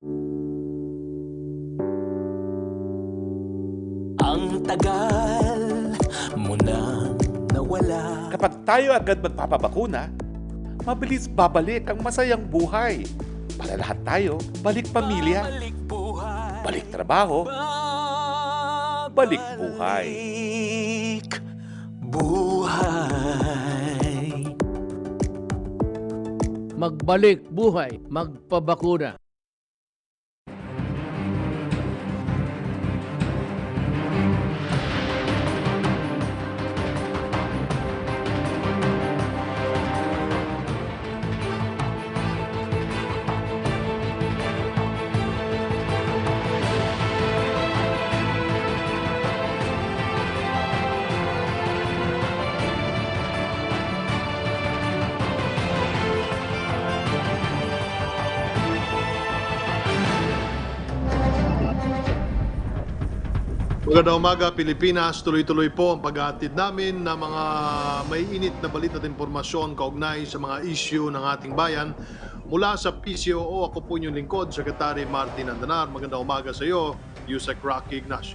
Ang tagal mo nang nawala. Kapag tayo agad magpapabakuna, mabilis babalik ang masayang buhay. Para lahat tayo, balik pamilya, Balik buhay. balik trabaho, balik buhay. Balik buhay. Magbalik buhay, magpabakuna. Magandang umaga, Pilipinas. Tuloy-tuloy po ang pag-aatid namin ng mga may init na balita at impormasyon kaugnay sa mga issue ng ating bayan. Mula sa PCOO, ako po inyong lingkod, Secretary Martin Andanar. Magandang umaga sa iyo, Yusek Rocky Ignacio.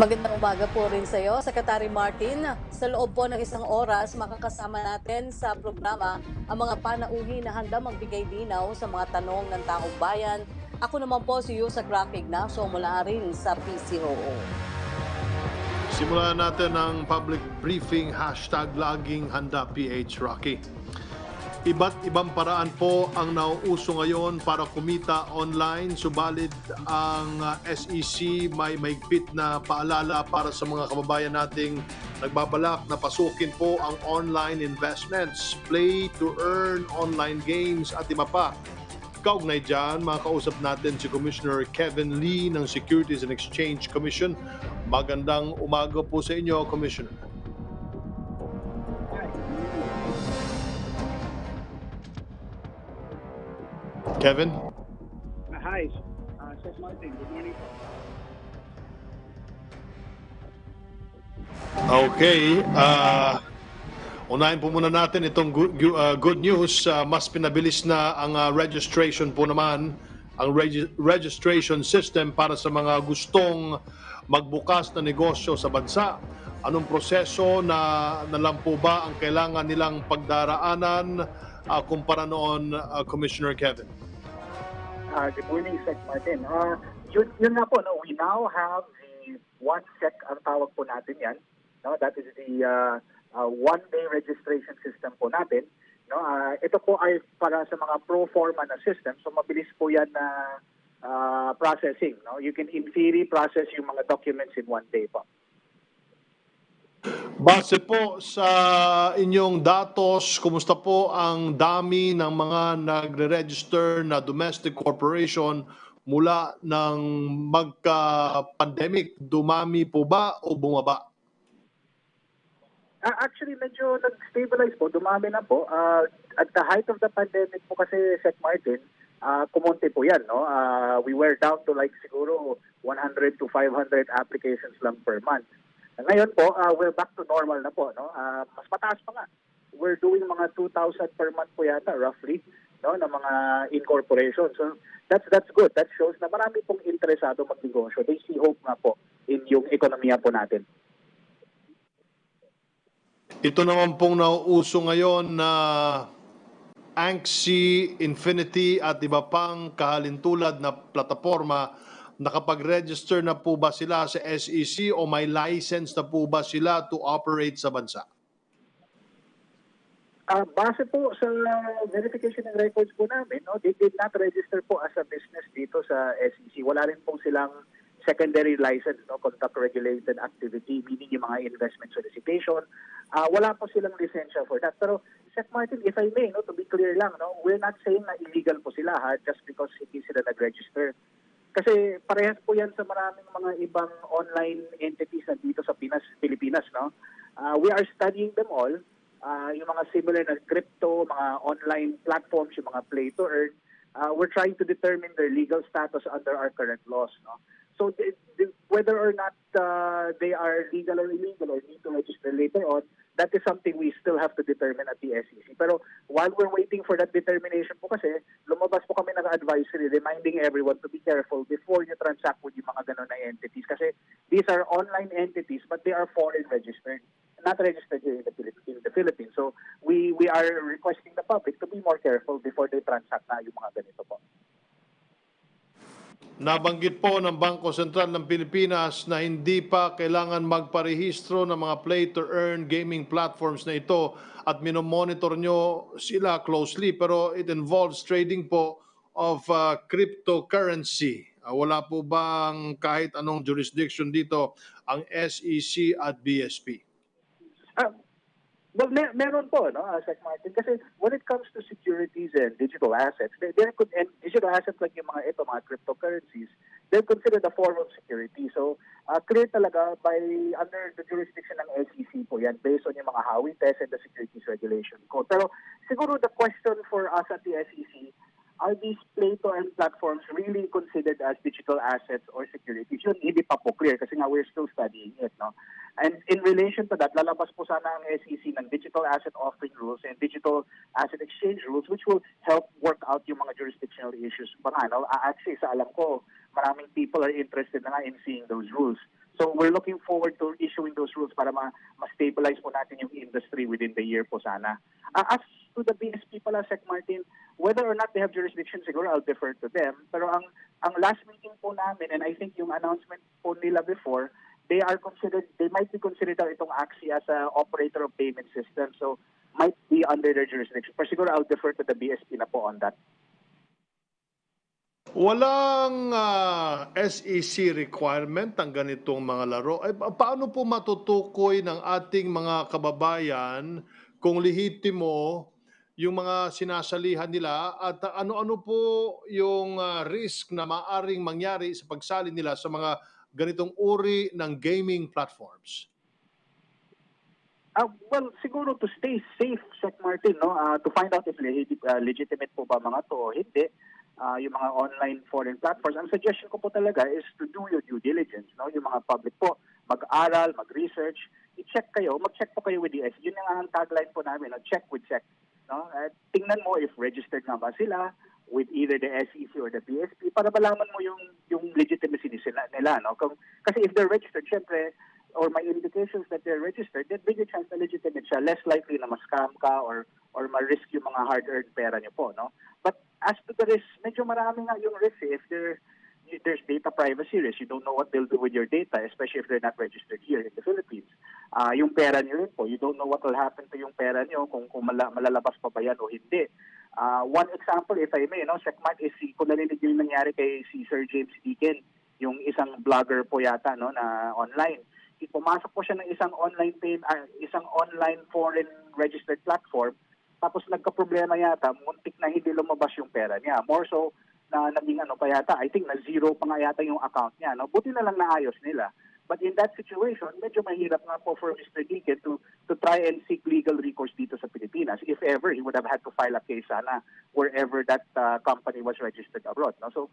Magandang umaga po rin sa iyo, Secretary Martin. Sa loob po ng isang oras, makakasama natin sa programa ang mga panauhin na handa magbigay linaw sa mga tanong ng taong bayan. Ako naman po si Yusek Rocky Ignacio mula rin sa PCOO. Simulan natin ang public briefing, #laging handa PH Rocky. Iba't ibang paraan po ang nauuso ngayon para kumita online, subalit ang SEC may maigpit na paalala para sa mga kababayan nating nagbabalak na pasukin po ang online investments, play to earn online games at iba pa. Kaugnay dyan, makausap natin si Commissioner Kevin Lee ng Securities and Exchange Commission. Magandang umaga po sa inyo, Commissioner. Kevin? Hi, Sir Martin. Good morning po. Okay. Unahin po muna natin itong good news. Mas pinabilis na ang registration po naman, ang registration system para sa mga gustong magbukas na negosyo sa bansa. Anong proseso na lang po ba ang kailangan nilang pagdaraanan kumpara noon, Commissioner Kevin? Good morning, Sir Martin. Yun nga po, no? We now have the one check ang tawag po natin yan. No? That is the one-day registration system po natin. No? Ito po ay para sa mga pro forma na system. So mabilis po yan na processing. No? You can in theory process yung mga documents in one day po. Base po sa inyong datos, kumusta po ang dami ng mga nagre-register na domestic corporation mula ng magka-pandemic? Dumami po ba o bumaba? Actually, medyo nag-stabilize po. Dumami na po. At the height of the pandemic po kasi, Sec Martin, kumonte po yan. No? We were down to like siguro 100 to 500 applications lang per month. Ngayon po, we're back to normal na po. No? Mas mataas pa nga. We're doing mga 2,000 per month po yata, roughly, no? Na mga incorporation. So that's good. That shows na marami pong interesado magnegosyo. They see hope nga po in yung ekonomiya po natin. Ito naman pong nauuso ngayon na Anxi, Infinity at iba pang kahalintulad na plataforma. Nakapag-register na po ba sila sa SEC o may license na po ba sila to operate sa bansa? Base po sa verification ng records po namin, no, they did not register po as a business dito sa SEC. Wala rin po silang secondary license, no, conduct regulated activity, meaning yung mga investment solicitation. Wala po silang lisensya for that. Pero, Seth Martin, if I may, no, to be clear lang, no, we're not saying na illegal po sila just because hindi sila nag-register. Kasi parehas po yan sa maraming mga ibang online entities na dito sa Pilipinas. No? We are studying them all. Yung mga similar na crypto, mga online platforms, yung mga play to earn. We're trying to determine their legal status under our current laws. No? So whether or not they are legal or illegal or need to register later on, that is something we still have to determine at the SEC. Pero while we're waiting for that determination po kasi, lumabas po kami ng advisory reminding everyone to be careful before you transact with yung mga ganon na entities. Kasi these are online entities but they are foreign registered, not registered here in the Philippines. So we are requesting the public to be more careful before they transact na yung mga ganito po. Nabanggit po ng Bangko Sentral ng Pilipinas na hindi pa kailangan magparehistro ng mga play-to-earn gaming platforms na ito at minomonitor nyo sila closely, pero it involves trading po of cryptocurrency. Wala po bang kahit anong jurisdiction dito ang SEC at BSP? Well, meron po, no, Sec Martin, kasi when it comes to securities and digital assets, and digital assets like yung mga ito, mga cryptocurrencies, they're considered a form of security. So, clear talaga under the jurisdiction ng SEC po yan, based on yung mga Howey test and the Securities Regulation Code. Pero siguro the question for us at the SEC, are these play-to-earn platforms really considered as digital assets or securities? Yun, hindi pa po clear kasi nga we're still studying it, no? And in relation to that, lalabas po sana ang SEC ng digital asset offering rules and digital asset exchange rules which will help work out yung mga jurisdictional issues. No? Actually, sa alam ko, maraming people are interested na nga in seeing those rules. So we're looking forward to issuing those rules para ma-stabilize po natin yung industry within the year po sana. As to the BSP pala, Sec Martin, whether or not they have jurisdiction, siguro I'll defer to them. Pero ang last meeting po namin, and I think yung announcement po nila before, they might be considered itong AXI as an operator of payment system. So might be under their jurisdiction. Pero siguro I'll defer to the BSP na po on that. Walang SEC requirement ang ganitong mga laro. Paano po matutukoy ng ating mga kababayan kung lehitimo yung mga sinasalihan nila at ano-ano po yung risk na maaring mangyari sa pagsali nila sa mga ganitong uri ng gaming platforms? Well, siguro to stay safe, Sec Martin, no, to find out if legitimate po ba mga to o hindi, yung mga online foreign platforms, ang suggestion ko po talaga is to do your due diligence. No? Yung mga public po, mag-aral, mag-research, i-check kayo, mag-check po kayo with the SEC. Yun ang tagline po namin, no? Check with check. No? Tingnan mo if registered nga ba sila with either the SEC or the BSP para malaman mo yung legitimacy nila. No? Kasi if they're registered, syempre, or may indications that they're registered, then bigger chance na legitimate siya, less likely na ma-scam ka or ma-risk yung mga hard-earned pera niyo po. No? But as to the risk, medyo marami nga yung risk if there's data privacy risk. You don't know what they'll do with your data, especially if they're not registered here in the Philippines. Yung pera niyo rin po, you don't know what will happen to yung pera niyo kung malalabas pa ba yan o hindi. One example, if I may, no, Secmart, is kung narinig yung nangyari kay si Sir James Deacon, yung isang vlogger po yata, no, na online. Pumasok po siya ng isang online foreign registered platform, tapos nagka-problema yata, muntik na hindi lumabas yung pera niya. More so, na naging pa yata, I think na zero pa nga yata yung account niya. No? Buti na lang naayos nila. But in that situation, medyo mahirap nga po for Mr. Deacon to try and seek legal recourse dito sa Pilipinas. If ever, he would have had to file a case sana wherever that company was registered abroad. No? So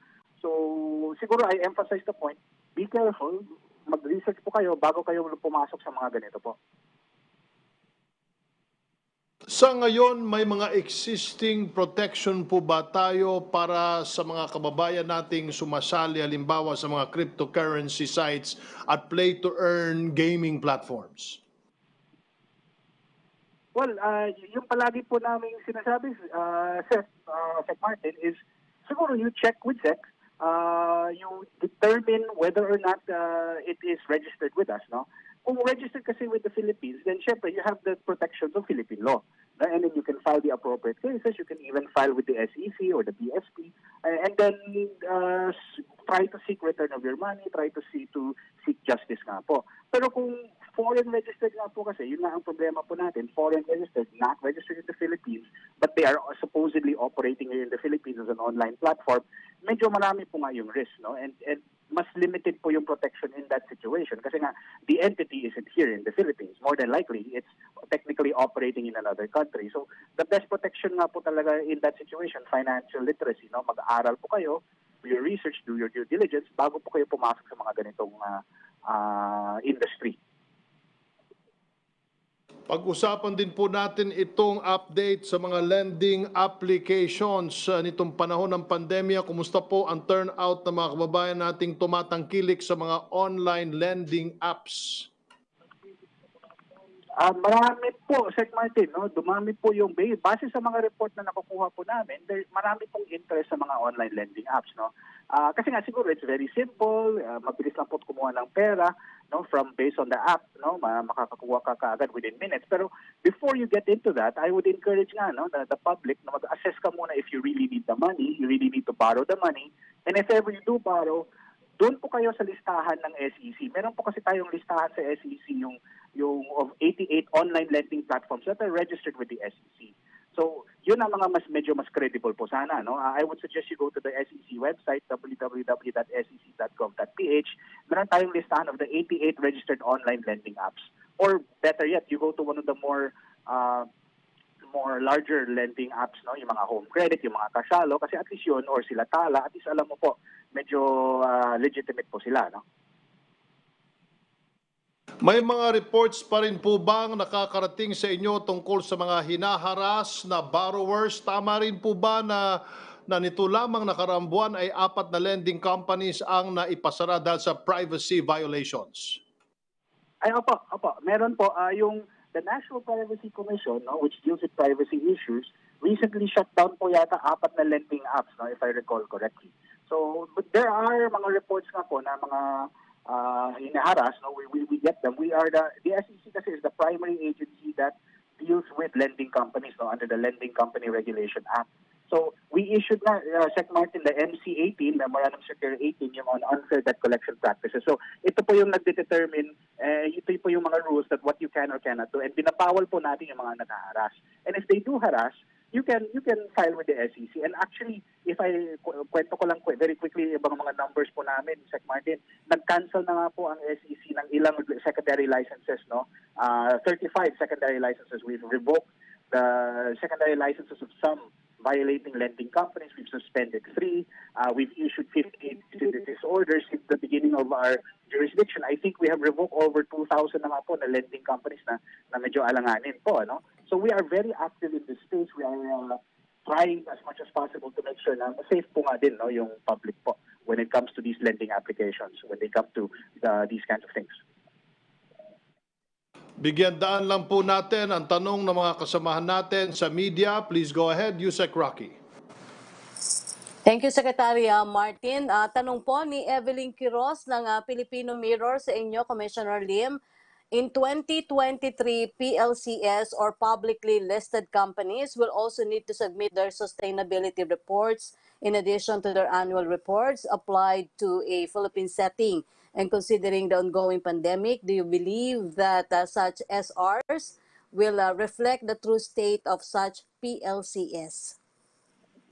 siguro I emphasize the point, be careful, mag-research po kayo bago kayo pumasok sa mga ganito po. Sa ngayon, may mga existing protection po ba tayo para sa mga kababayan nating sumasali halimbawa sa mga cryptocurrency sites at play-to-earn gaming platforms? Well, yung palagi po namin sinasabi, Sec Martin, is siguro you check with SEC, you determine whether or not it is registered with us, no? Kung registered kasi with the Philippines, then syempre you have the protections of Philippine law. No? And then you can file the appropriate cases. You can even file with the SEC or the BSP. And then try to seek return of your money, try to seek justice nga po. Pero kung foreign registered nga po kasi, yun na ang problema po natin. Foreign registered, not registered in the Philippines, but they are supposedly operating here in the Philippines as an online platform, medyo marami po nga yung risk. No? And mas limited po yung protection in that situation kasi nga the entity isn't here in the Philippines. More than likely, it's technically operating in another country. So the best protection nga po talaga in that situation, financial literacy. No? Mag-aaral po kayo, do your research, do your due diligence bago po kayo pumasok sa mga ganitong industry. Pag-usapan din po natin itong update sa mga lending applications nitong panahon ng pandemya. Kumusta po ang turnout ng mga kababayan nating tumatangkilik sa mga online lending apps? Marami po, Sec Martin, no? Dumami po yung base sa mga report na nakukuha po namin, marami pong interest sa mga online lending apps, no? Kasi nga siguro it's very simple, mabilis lang po kumuha ng pera, no, from based on the app, no, makakakuha ka kaagad within minutes. Pero before you get into that, I would encourage nga, no, the public na mag-assess ka muna if you really need the money, you really need to borrow the money, and if ever you do borrow, doon po kayo sa listahan ng SEC. Meron po kasi tayong listahan sa SEC yung of 88 online lending platforms that are registered with the SEC. So, yun ang mga medyo mas credible po sana, no? I would suggest you go to the SEC website, www.sec.gov.ph. Meron tayong listahan of the 88 registered online lending apps. Or better yet, you go to one of the more larger lending apps, no, yung mga home credit, yung mga kasyalo, kasi at least yun, or sila tala, at least alam mo po, medyo legitimate po sila, no? May mga reports pa rin po bang nakakarating sa inyo tungkol sa mga hinaharas na borrowers? Tama rin po ba na nito lamang nakaraang buwan ay 4 na lending companies ang naipasara dahil sa privacy violations? Ay, opo. Meron po yung the National Privacy Commission, no, which deals with privacy issues, recently shut down po yata 4 na lending apps, no, if I recall correctly. So, but there are mga reports nga po na mga hinaharas, no, we get them. We are the SEC kasi is the primary agency that deals with lending companies, no, under the Lending Company Regulation Act. So, we issued na, Sec Martin, the MC-18, Memorandum Circular 18, yung on unfair debt collection practices. So, ito po yung nagdetermine, ito po yung mga rules that what you can or cannot do. And binabawal po natin yung mga naghaharas. And if they do harass, you can file with the SEC. And actually, if I kwento ko lang very quickly ibang mga numbers po namin, Sec Martin, nag-cancel na nga po ang SEC ng ilang secondary licenses, no? 35 secondary licenses. We've revoked the secondary licenses of some violating lending companies. We've suspended 3. We've issued 58 orders since the beginning of our jurisdiction. I think we have revoked over 2,000 na nga po na lending companies na medyo alanganin po, no? So we are very active in this space. We are trying as much as possible to make sure na safe po nga din, no, yung public po when it comes to these lending applications, when they come to these kinds of things. Bigyan daan lang po natin ang tanong ng mga kasamahan natin sa media. Please go ahead, Yusek Rocky. Thank you, Secretary Martin. Tanong po ni Evelyn Quiroz ng Filipino Mirror sa inyo, Commissioner Lim. In 2023, PLCs or publicly listed companies will also need to submit their sustainability reports in addition to their annual reports applied to a Philippine setting. And considering the ongoing pandemic, do you believe that such SRs will reflect the true state of such PLCs?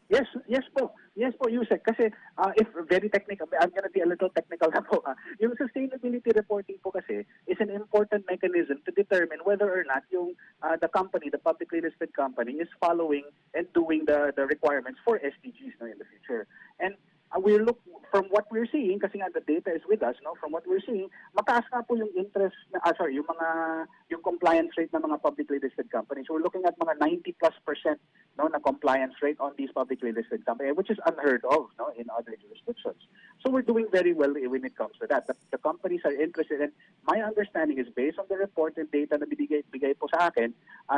Yes po, Yusek. Kasi if very technical, I'm gonna be a little technical na po. Yung sustainability reporting po kasi is an important mechanism to determine whether or not yung the company, the publicly listed company, is following and doing the requirements for SDGs, no, in the future. And we look from what we're seeing, kasi nga the data is with us, no, from what we're seeing, mataas nga po yung interest na yung compliance rate ng mga publicly listed companies. We're looking at mga 90+%, no, na compliance rate on these publicly listed companies, which is unheard of, no, in other jurisdictions. So we're doing very well when it comes to that. The companies are interested, and my understanding is based on the report and data na bigay po sa akin,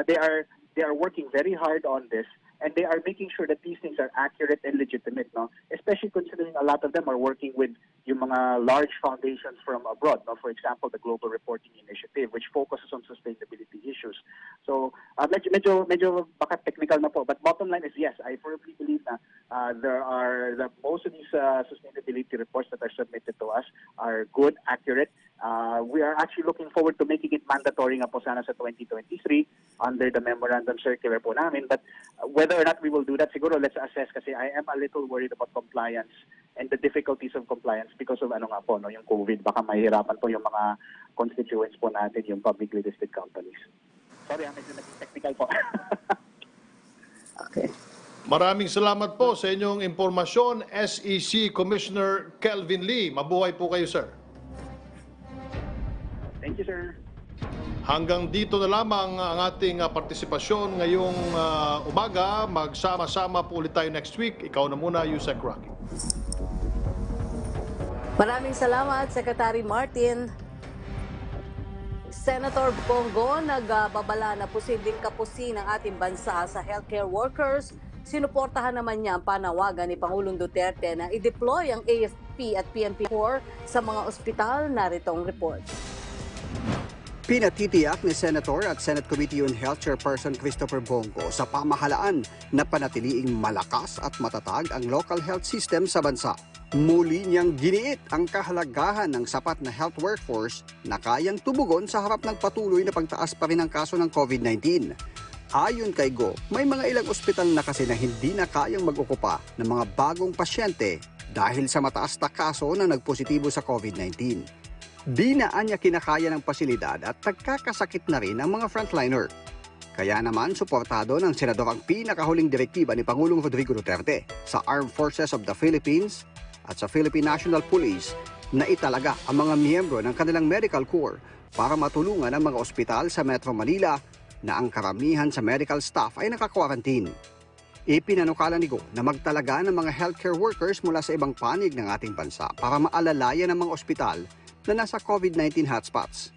they are working very hard on this, and they are making sure that these things are accurate and legitimate, no? Especially considering a lot of them are working with yung mga large foundations from abroad, no? For example, the Global Reporting Initiative, which focuses on sustainability issues. So, medyo baka technical na po, but bottom line is yes, I firmly believe na most of these sustainability reports that are submitted to us are good, accurate. We are actually looking forward to making it mandatory nga po sana sa 2023 under the memorandum circular po namin. But whether or not we will do that, siguro let's assess, kasi I am a little worried about compliance and the difficulties of compliance because of yung COVID. Baka mahirapan po yung mga constituents po natin, yung publicly listed companies. Sorry, medyo naging technical po. Okay. Maraming salamat po sa inyong impormasyon, SEC Commissioner Kelvin Lee. Mabuhay po kayo, sir. Thank you, sir. Hanggang dito na lamang ang ating partisipasyon ngayong umaga. Magsama-sama po ulit tayo next week. Ikaw na muna, Yusek Rocky. Maraming salamat, Secretary Martin. Senator Bongo nagbabala na posibleng kapusin ng ating bansa sa healthcare workers. Sinuportahan naman niya ang panawagan ni Pangulong Duterte na i-deploy ang AFP at PNP4 sa mga ospital. Narito ang report. Pinatitiyak ni Senator at Senate Committee on Health Chairperson Christopher Bongo sa pamahalaan na panatiliing malakas at matatag ang local health system sa bansa. Muli niyang giniit ang kahalagahan ng sapat na health workforce na kayang tumugon sa harap ng patuloy na pagtaas pa rin ng kaso ng COVID-19. Ayon kay Go, may mga ilang ospital na kasi na hindi na kayang mag-okupa ng mga bagong pasyente dahil sa mataas na kaso na nagpositibo sa COVID-19. Di na anya kinakaya ng pasilidad at nagkakasakit na rin ang mga frontliner. Kaya naman suportado ng senador ang pinakahuling direktiba ni Pangulong Rodrigo Duterte sa Armed Forces of the Philippines at sa Philippine National Police na italaga ang mga miyembro ng kanilang medical corps para matulungan ang mga ospital sa Metro Manila na ang karamihan sa medical staff ay naka-quarantine. Ipinanukala ni Go na magtalaga ng mga healthcare workers mula sa ibang panig ng ating bansa para maalalayan ang mga ospital na nasa COVID-19 hotspots.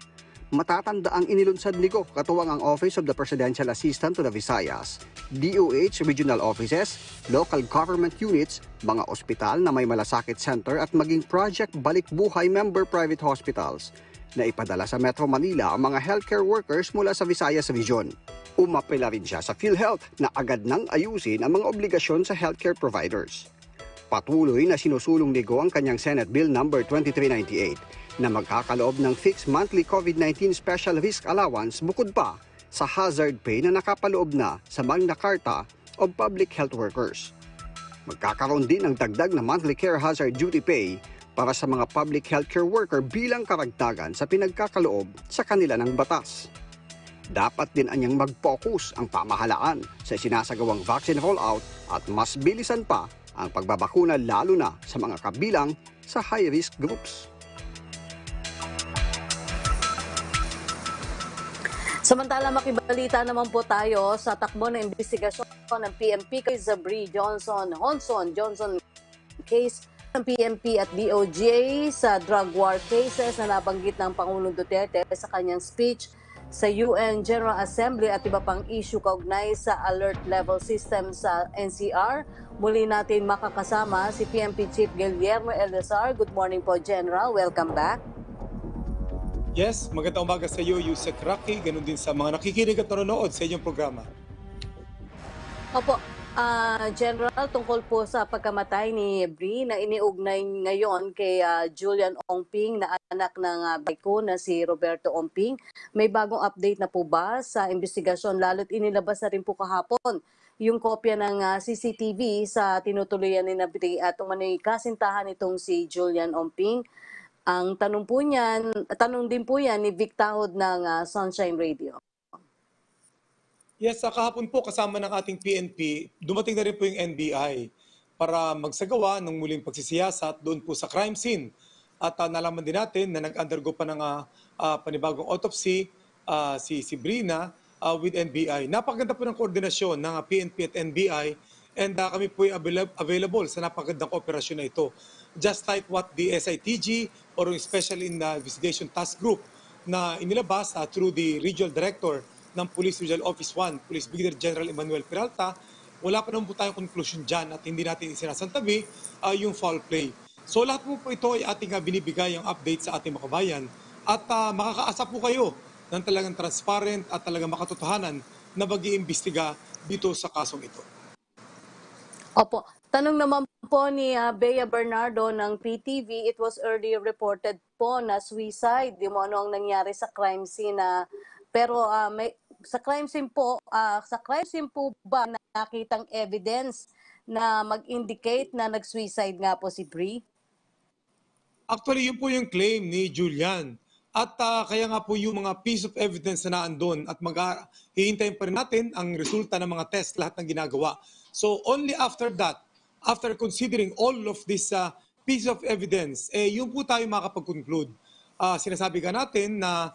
Matatanda ang inilunsad ni Go katuwang ang Office of the Presidential Assistant to the Visayas, DOH Regional Offices, Local Government Units, mga ospital na may malasakit center at maging Project Balik Buhay member private hospitals na ipadala sa Metro Manila ang mga healthcare workers mula sa Visayas Region. Umapela rin siya sa PhilHealth na agad nang ayusin ang mga obligasyon sa healthcare providers. Patuloy na sinusulong ni Go ang kanyang Senate Bill No. 2398 na magkakaloob ng fixed monthly COVID-19 Special Risk Allowance bukod pa sa hazard pay na nakapaloob na sa Magna Carta of Public Health Workers. Magkakaroon din ng dagdag na monthly care hazard duty pay para sa mga public healthcare worker bilang karagdagan sa pinagkakaloob sa kanila ng batas. Dapat din anyang mag-focus ang pamahalaan sa sinasagawang vaccine rollout at mas bilisan pa ang pagbabakuna lalo na sa mga kabilang sa high-risk groups. Samantala, makibalita naman po tayo sa takbo ng investigasyon ng PNP kay Zabri Johnson case ng PNP at DOJ sa drug war cases na nabanggit ng Pangulong Duterte sa kanyang speech sa UN General Assembly at iba pang issue kaugnay sa alert level system sa NCR. Muli natin makakasama si PNP Chief Guillermo Elizar. Good morning po, General. Welcome back. Yes, magandang umaga sa iyo, Yusek Rocky, ganun din sa mga nakikinig at nanonood sa inyong programa. Opo, General, tungkol po sa pagkamatay ni Bri na iniugnay ngayon kay Julian Ongping na anak ng bayko na si Roberto Ongping. May bagong update na po ba sa investigasyon? Lalo't inilabas na rin po kahapon yung kopya ng CCTV sa tinutuloyan ni Bri at umano'y kasintahan itong si Julian Ongping. Ang tanong din po yan ni Vic Tahod ng Sunshine Radio. Yes, kahapon po kasama ng ating PNP, dumating na rin po yung NBI para magsagawa ng muling pagsisiyasat doon po sa crime scene. At nalaman din natin na nag-undergo pa ng panibagong autopsy si Brina with NBI. Napakaganda po ng koordinasyon ng PNP at NBI and kami po ay available sa napakagandang operasyon na ito. Just like what the SITG or Special Investigation Task Group na inilabas through the Regional Director ng Police Regional Office 1, Police Brigadier General Emmanuel Peralta, wala pa naman po tayong conclusion dyan at hindi natin isinasantabi yung foul play. So lahat po ito ay ating binibigay ang update sa ating mga kabayan at makakaasa po kayo ng talagang transparent at talagang makatotohanan na mag-iimbestiga dito sa kasong ito. Opo. Tanong naman po ni Bea Bernardo ng PTV, it was earlier reported po na suicide. Di mo ano ang nangyari sa crime scene pero sa crime scene po ba nakitang evidence na mag-indicate na nag-suicide nga po si Bri? Actually, yun po yung claim ni Julian. At kaya nga po yung mga piece of evidence na naandun at hihintayin pa rin natin ang resulta ng mga test lahat ng ginagawa. So only after that, after considering all of this piece of evidence, yun po tayo makapag-conclude. Sinasabi ka natin na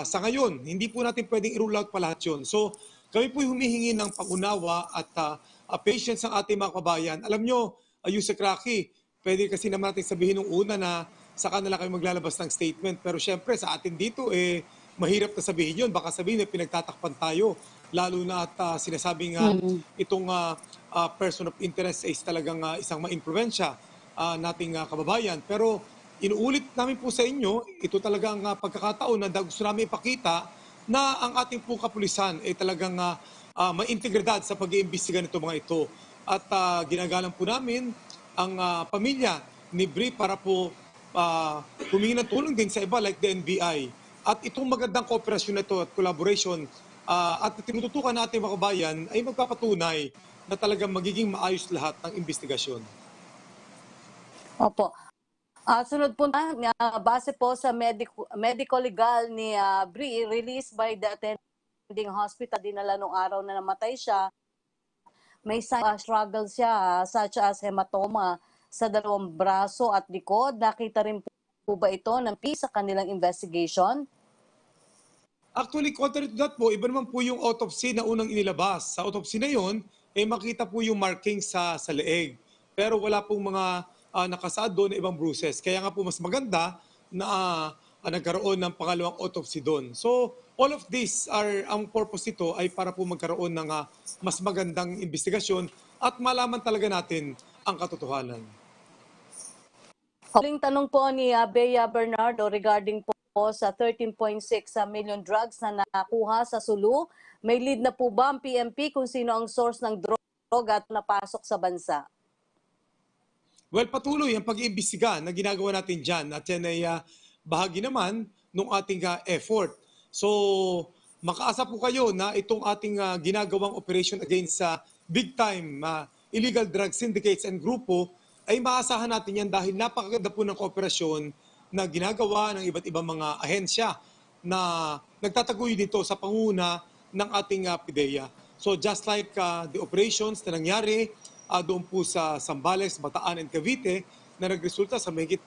sa ngayon, hindi po natin pwedeng i-rule out pa lahat yun. So, kami po humihingi ng pangunawa at patience ng ating mga kabayan. Alam nyo, Yusek Rocky, pwede kasi naman natin sabihin nung una na sa kanila kayo maglalabas ng statement. Pero syempre, sa atin dito, mahirap na sabihin yun. Baka sabihin na pinagtatakpan tayo. Lalo na at sinasabing itong person of interest is talagang isang ma-influensya nating kababayan. Pero inuulit namin po sa inyo, ito talagang pagkakataon na gusto namin ipakita na ang ating po kapulisan ay talagang may integridad sa pag-iimbestiga nito mga ito. At ginagalang po namin ang pamilya ni Bri para po humingi ng tulong din sa iba like the NBI. At itong magandang kooperasyon na ito at collaboration at tinututukan natin mga kabayan ay magpapatunay na talagang magiging maayos lahat ng investigasyon. Opo. Sunod po na, base po sa medical legal ni Bri, released by the attending hospital, dinala nung araw na namatay siya, may struggle siya such as hematoma sa dalawang braso at likod. Nakita rin po ba ito ng sa kanilang investigation? Actually, contrary to that po, iba naman po yung autopsy na unang inilabas. Sa autopsy na yun, makita po yung markings sa leeg. Pero wala pong mga nakasaad doon na ibang bruises. Kaya nga po mas maganda na nagkaroon ng pangalawang autopsy doon. So, all of this ang purpose nito ay para po magkaroon ng mas magandang investigasyon at malaman talaga natin ang katotohanan. Huling tanong po ni Bea Bernardo regarding po sa 13.6 million drugs na nakuha sa Sulu. May lead na po ba ang PNP kung sino ang source ng droga at napasok sa bansa? Well, patuloy ang pag-iimbestiga na ginagawa natin dyan at yan ay bahagi naman ng ating effort. So, makaasa po kayo na itong ating ginagawang operation against big-time illegal drug syndicates and grupo ay maasahan natin yan dahil napakaganda po ng kooperasyon na ginagawa ng iba't ibang mga ahensya na nagtataguyod dito sa panguna ng ating PIDEA. So just like the operations na nangyari doon po sa Zambales, Bataan and Cavite na nagresulta sa mahigit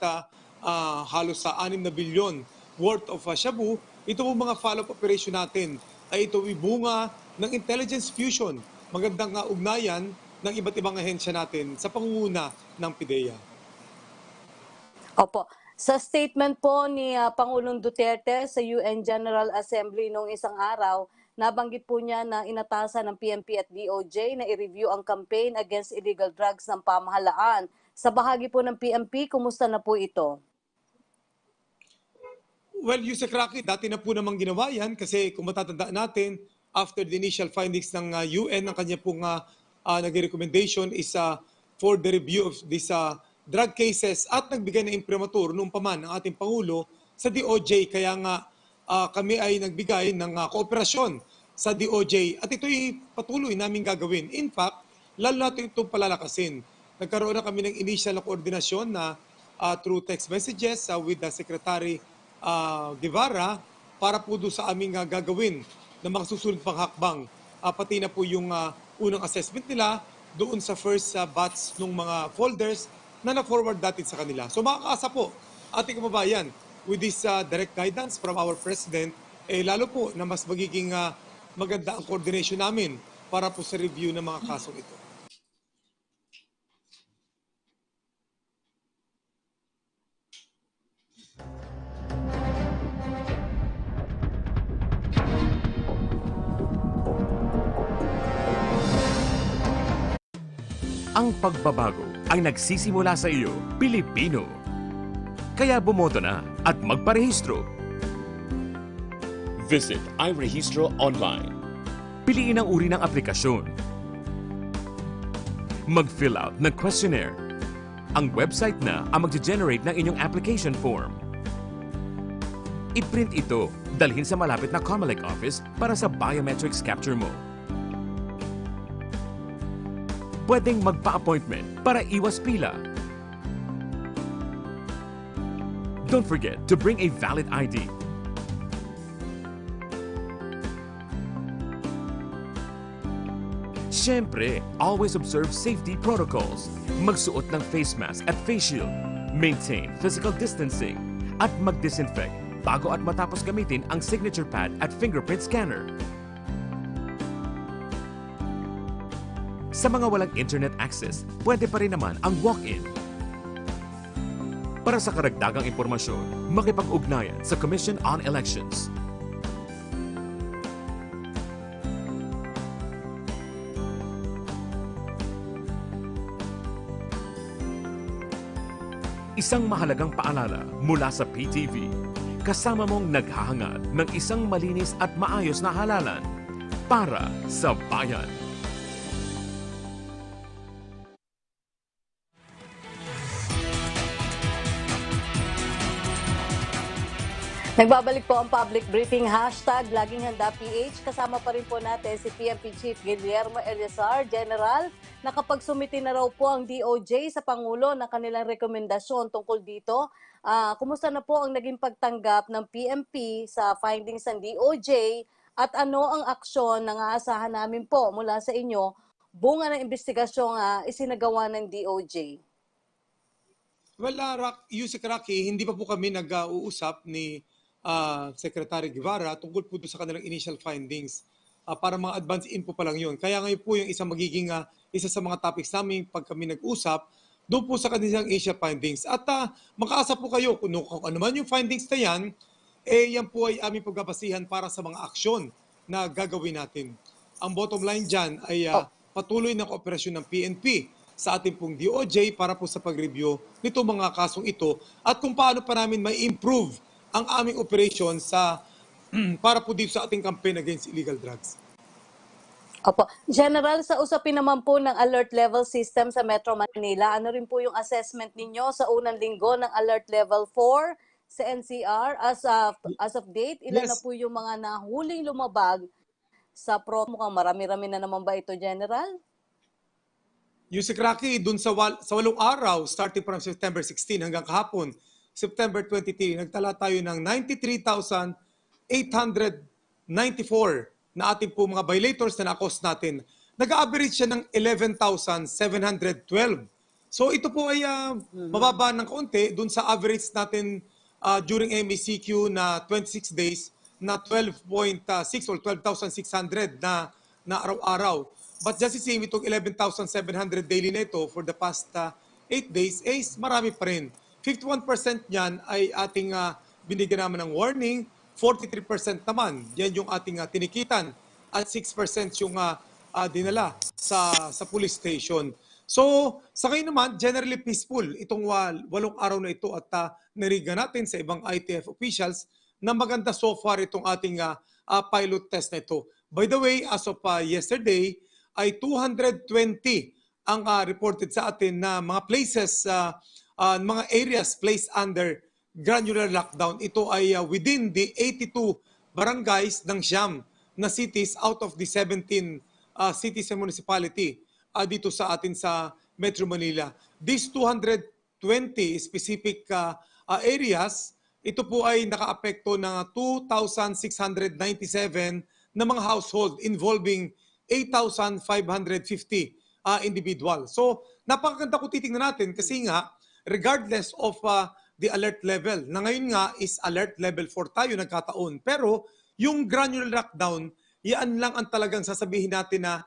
halos sa 6 na bilyon worth of shabu, ito po mga follow-up operation natin ay ito ibunga ng intelligence fusion, magandang ugnayan ng iba't ibang ahensya natin sa pangunguna ng PIDEA. Opo. Sa statement po ni Pangulong Duterte sa UN General Assembly noong isang araw, nabanggit po niya na inatasan ng PNP at DOJ na i-review ang campaign against illegal drugs ng pamahalaan. Sa bahagi po ng PNP, kumusta na po ito? Well, Yusek Rocky, dati na po namang ginawa yan kasi kung matatandaan natin, after the initial findings ng UN, ang kanya pong nag-recommendation is for the review of these drug cases at nagbigay na imprimatur noong paman ng ating Pangulo sa DOJ. Kaya nga kami ay nagbigay ng kooperasyon sa DOJ at ito'y patuloy namin gagawin. In fact, lalo natin itong palalakasin. Nagkaroon na kami ng initial na koordinasyon na through text messages with the Secretary Guevara para po doon sa aming gagawin na mga susunod pang hakbang. Pati na po yung unang assessment nila doon sa first batch ng mga folders na na-forward natin sa kanila. So makakaasa po ating kababayan with this direct guidance from our President, lalo po na mas magiging maganda ang coordination namin para po sa review ng mga kasong ito. Ang pagbabago ay nagsisimula sa iyo, Pilipino. Kaya bumoto na at magparehistro. Visit iRehistro online. Piliin ang uri ng aplikasyon. Mag-fill out ng questionnaire. Ang website na ang mag-generate ng inyong application form. I-print ito, dalhin sa malapit na COMELEC office para sa biometrics capture mo. Pwedeng magpa-appointment para iwas pila. Don't forget to bring a valid ID. Siyempre, always observe safety protocols. Magsuot ng face mask at face shield. Maintain physical distancing. At mag-disinfect bago at matapos gamitin ang signature pad at fingerprint scanner. Sa mga walang internet access, pwede pa rin naman ang walk-in. Para sa karagdagang impormasyon, makipag-ugnayan sa Commission on Elections. Isang mahalagang paalala mula sa PTV. Kasama mong naghahangad ng isang malinis at maayos na halalan para sa bayan. Nagbabalik po ang public briefing hashtag Laging Handa PH. Kasama pa rin po natin si PNP Chief Guillermo Eleazar, General. Nakapagsumiti na raw po ang DOJ sa Pangulo na kanilang rekomendasyon tungkol dito. Kumusta na po ang naging pagtanggap ng PNP sa findings ng DOJ at ano ang aksyon na aasahan namin po mula sa inyo bunga ng investigasyong isinagawa ng DOJ? Well, Yusek Rocky, hindi pa po kami nag-uusap ni Secretary Guevara tungkol po sa kanilang initial findings. Para mga advance info pa lang yun. Kaya ngayon po yung isang magiging isa sa mga topics namin pag kami nag-usap doon po sa kanilang initial findings. At makaasa po kayo kung ano man yung findings na yan, yan po ay aming pagbabasihan para sa mga aksyon na gagawin natin. Ang bottom line dyan ay patuloy na kooperasyon ng PNP sa ating pong DOJ para po sa pag-review nito mga kasong ito at kung paano pa namin may improve ang aming operation para po dito sa ating campaign against illegal drugs. Opo. General, sa usapin naman po ng alert level system sa Metro Manila, ano rin po yung assessment ninyo sa unang linggo ng alert level 4 sa NCR? As of date, ilan na po yung mga nahuling lumabag sa mukhang marami-rami na naman ba ito, General? Yusek Rocky, dun sa 8 araw, starting from September 16 hanggang kahapon, September 23, nagtala tayo ng 93,894 na ating po mga violators na na-accost natin. Nag-average siya ng 11,712. So ito po ay mababa ng kaunti dun sa average natin during MECQ na 26 days na 12.6 or 12,600 na araw-araw. But just the same, itong 11,700 daily neto for the past 8 days is marami pa rin. 51% niyan ay ating binigyan naman ng warning, 43% naman, yan yung ating tinikitan, at 6% yung dinala sa police station. So, sa ngayon naman, generally peaceful itong 8 araw na ito at nariga natin sa ibang ITF officials na maganda so far itong ating pilot test na ito. By the way, as of yesterday, ay 220 ang reported sa atin na mga places, mga areas placed under granular lockdown. Ito ay within the 82 barangays ng Siam na cities out of the 17 cities and municipality dito sa atin sa Metro Manila. These 220 specific areas, ito po ay nakaapekto ng 2,697 na mga household involving 8,550 individual. So, napakaganda kung titingnan natin kasi nga, regardless of the alert level, na ngayon nga is alert level 4 tayo nagkataon. Pero yung granular lockdown, yan lang ang talagang sasabihin natin na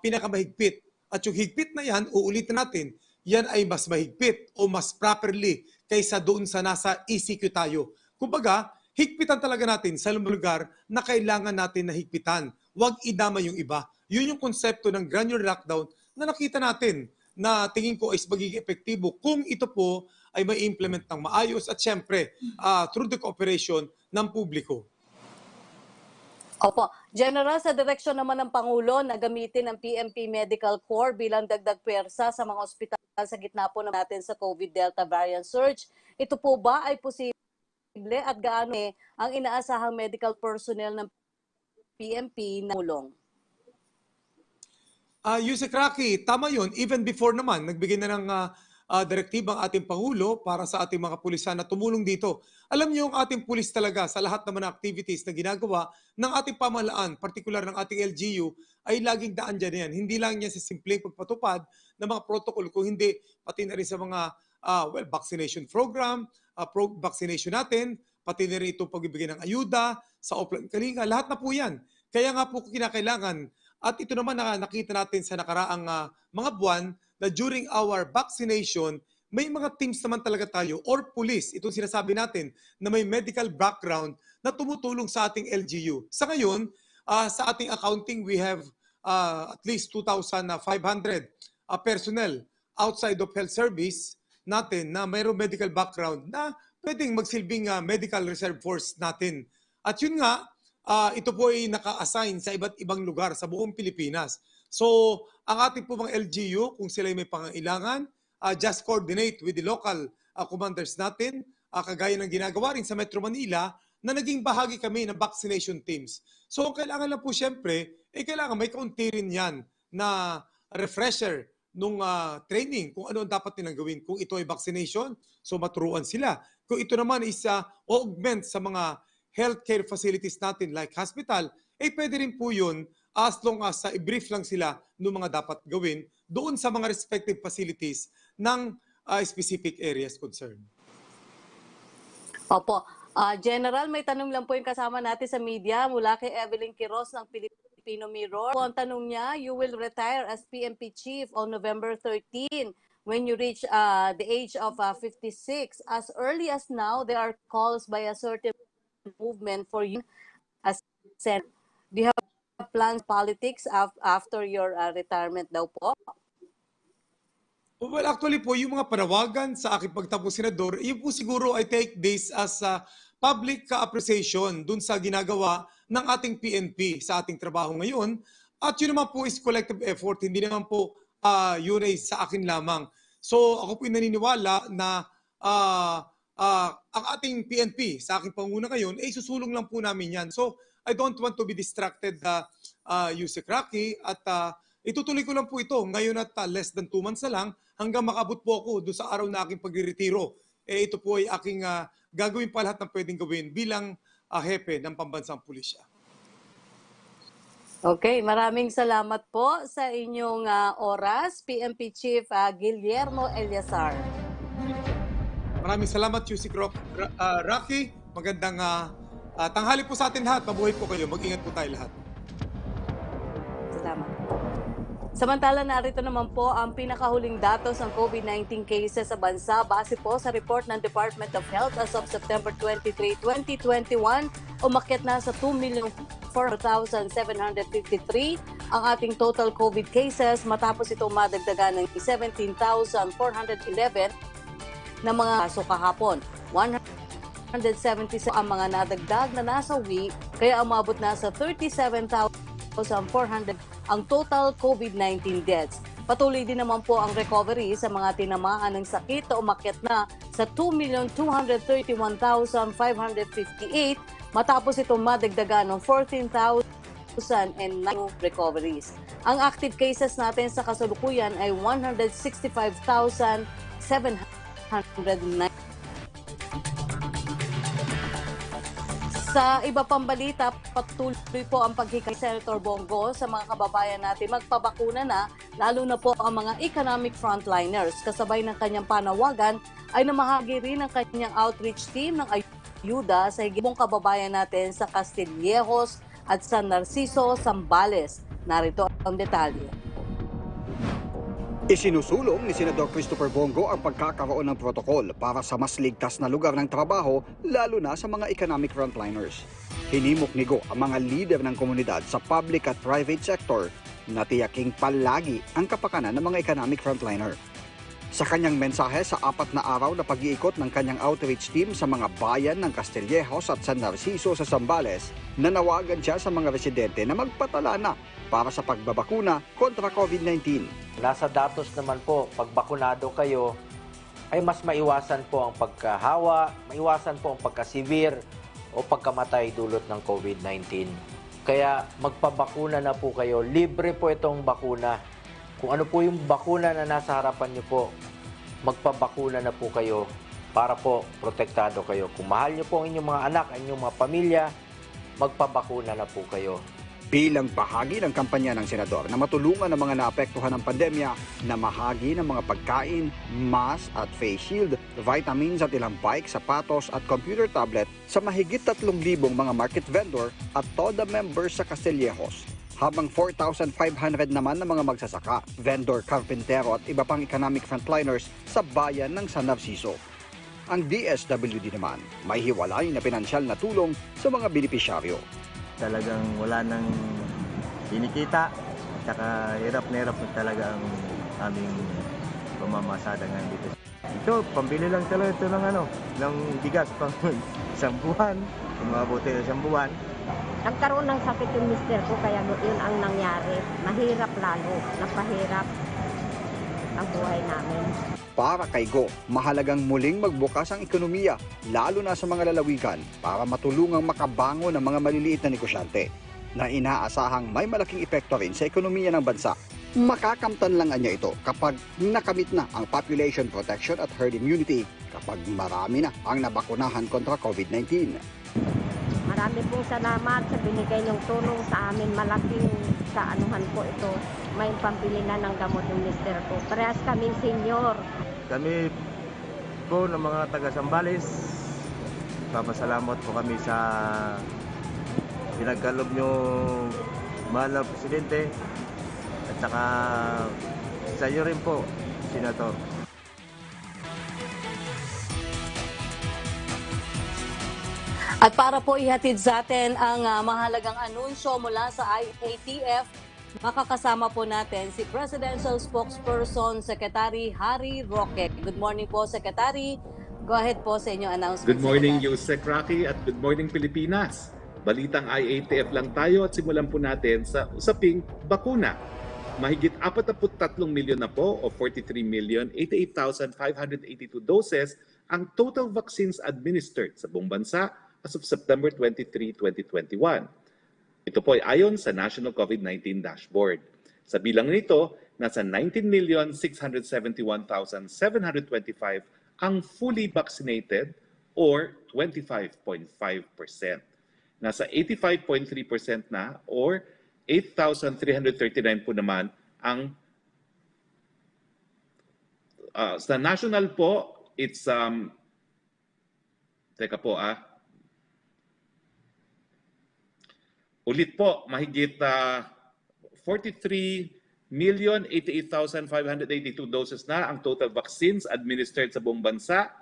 pinakamahigpit. At yung higpit na yan, uulitin natin, yan ay mas mahigpit o mas properly kaysa doon sa nasa ECQ tayo. Kumbaga, higpitan talaga natin sa lugar na kailangan natin na higpitan. Huwag idama yung iba. Yun yung konsepto ng granular lockdown na nakita natin na tingin ko is magiging epektibo kung ito po ay may implement ng maayos at syempre through the cooperation ng publiko. Opo. General, sa direksyon naman ng Pangulo na gamitin ang PNP Medical Corps bilang dagdag pwersa sa mga ospital sa gitna po natin sa COVID Delta variant surge. Ito po ba ay posible at gaano ang inaasahang medical personnel ng PNP na tulong? Yusek Rocky, tama yun. Even before naman, nagbigay na ng direktiba ang ating Pangulo para sa ating mga pulisan na tumulong dito. Alam niyo yung ating pulis talaga sa lahat naman ng activities na ginagawa ng ating pamahalaan, partikular ng ating LGU, ay laging daan dyan yan. Hindi lang yan sa simpleng pagpatupad ng mga protocol, kung hindi pati na rin sa mga vaccination program, vaccination natin, pati na rin ito pagbibigay ng ayuda sa offline kalinga, lahat na po yan. Kaya nga po kinakailangan, at ito naman na nakita natin sa nakaraang mga buwan, na during our vaccination, may mga teams naman talaga tayo or police, itong sinasabi natin, na may medical background na tumutulong sa ating LGU. Sa ngayon, sa ating accounting, we have at least 2,500 personnel outside of health service natin na mayroong medical background na pwedeng magsilbing medical reserve force natin. At yun nga, ito po ay naka-assign sa iba't ibang lugar sa buong Pilipinas. So, ang ating po mga LGU, kung sila may pangailangan, just coordinate with the local commanders natin, kagaya ng ginagawa rin sa Metro Manila, na naging bahagi kami ng vaccination teams. So, ang kailangan lang po siyempre, kailangan may kaunti rin yan na refresher nung training kung ano ang dapat nilang gawin. Kung ito ay vaccination, so maturuan sila. Kung ito naman is augment sa mga healthcare facilities natin like hospital, pwede rin po yun as long as i-brief lang sila ng mga dapat gawin doon sa mga respective facilities ng specific areas concerned. Opo. General, may tanong lang po yung kasama natin sa media mula kay Evelyn Quiroz ng Filipino Mirror. Ang tanong niya, you will retire as PNP chief on November 13 when you reach the age of 56. As early as now, there are calls by a certain movement for you as Senator. Do you have plans politics after your retirement daw po? Well, actually po, yung mga panawagan sa aking pagtapos senador, yun po siguro I take this as public appreciation dun sa ginagawa ng ating PNP sa ating trabaho ngayon. At yun naman po is collective effort, hindi naman po yun ay sa akin lamang. So ako po naniniwala na ang ating PNP sa aking panguna ngayon, susulong lang po namin yan. So I don't want to be distracted, Yusek Rocky, at itutuloy ko lang po ito ngayon at less than 2 months na lang hanggang makabot po ako doon sa araw na aking pagre-retiro. Ito po ay aking gagawin pa lahat ng pwedeng gawin bilang hepe ng pambansang pulisya. Okay, maraming salamat po sa inyong oras, PNP Chief Guillermo Eliazar. Maraming salamat, Yusek Rocky. Magandang tanghali po sa atin lahat. Mabuhay po kayo. Mag-ingat po tayo lahat. Salamat. Samantala, narito naman po ang pinakahuling datos ng COVID-19 cases sa bansa base po sa report ng Department of Health as of September 23, 2021. Umakyat na sa 2,004,753 ang ating total COVID cases matapos ito madagdagan ng 17,411 na mga kaso kahapon. 176 ang mga nadagdag na nasawi kaya umabot na sa 37,400 ang total COVID-19 deaths. Patuloy din naman po ang recovery sa mga tinamaan ng sakit na umakyat na sa 2,231,558 matapos itong madagdagan ng 14,009 recoveries. Ang active cases natin sa kasalukuyan ay 165,709. Sa iba pang balita, patuloy po ang pagkikay Senator Bongo sa mga kababayan natin magpabakuna na, lalo na po ang mga economic frontliners. Kasabay ng kanyang panawagan ay namahagi rin ang kanyang outreach team ng ayuda sa higibong kababayan natin sa Castillejos at San Narciso, Zambales. Narito ang detalye. Isinusulong ni Senador Christopher Bongo ang pagkakaroon ng protokol para sa mas ligtas na lugar ng trabaho, lalo na sa mga economic frontliners. Hinimok ni Go ang mga leader ng komunidad sa public at private sector na tiyaking palagi ang kapakanan ng mga economic frontliner. Sa kanyang mensahe sa 4 na araw na pag-iikot ng kanyang outreach team sa mga bayan ng Castillejos at San Narciso sa Zambales, nanawagan siya sa mga residente na magpatala na para sa pagbabakuna kontra COVID-19. Nasa datos naman po, pag bakunado kayo, ay mas maiwasan po ang pagkahawa, maiwasan po ang pagkasivir o pagkamatay dulot ng COVID-19. Kaya magpabakuna na po kayo. Libre po itong bakuna. Kung ano po yung bakuna na nasa harapan niyo po, magpabakuna na po kayo para po protektado kayo. Kung mahal niyo po ang inyong mga anak, ang inyong mga pamilya, magpabakuna na po kayo. Bilang bahagi ng kampanya ng senador na matulungan ang mga naapektuhan ng pandemya na mahagi ng mga pagkain, mask at face shield, vitamins at ilang bike, sapatos at computer tablet sa mahigit 3,000 mga market vendor at TODA members sa Castillejos. Habang 4,500 naman ng mga magsasaka, vendor, karpentero at iba pang economic frontliners sa bayan ng San Narciso. Ang DSWD naman may hiwalay na pinansyal na tulong sa mga benepisyaryo. Talagang wala nang kinikita at saka hirap na talaga ang aming pamamasada ngayon dito. Ito, pambili lang talaga ito ng bigas pang isang buwan, mabuti isang buwan. Nagkaroon ng sakit yung mister ko kaya yun ang nangyari. Mahirap lalo, napahirap ang buhay namin. Para kay Go, mahalagang muling magbukas ang ekonomiya, lalo na sa mga lalawigan, para matulungang makabangon ang mga maliliit na negosyante na inaasahang may malaking epekto rin sa ekonomiya ng bansa. Makakamtan lang niya ito kapag nakamit na ang population protection at herd immunity, kapag marami na ang nabakunahan kontra COVID-19. Marami pong salamat sa binigay niyong tulong sa amin. Malaking kaanuhan po ito. May pambili na ng gamot yung mister ko. Parehas kaming senior. Kami po ng mga taga-Sambales, papasalamat po kami sa pinagkalob nyo, mahal na Presidente, at saka sa iyo rin po, Senator. At para po ihatid sa atin ang mahalagang anunsyo mula sa IATF, makakasama po natin si Presidential Spokesperson Secretary Harry Roque. Good morning po, Secretary. Go ahead po sa inyong announcement. Good morning, Yusek Rocky, at good morning, Pilipinas. Balitang IATF lang tayo at simulan po natin sa usaping bakuna. Mahigit 43 milyon na po o 43,088,582 doses ang total vaccines administered sa buong bansa as of September 23, 2021. Ito po ay ayon sa National COVID-19 Dashboard. Sa bilang nito, nasa 19,671,725 ang fully vaccinated or 25.5%. Nasa 85.3% na or 8,339 po naman ang sa national po, it's ulit po, mahigit 43,088,582 doses na ang total vaccines administered sa buong bansa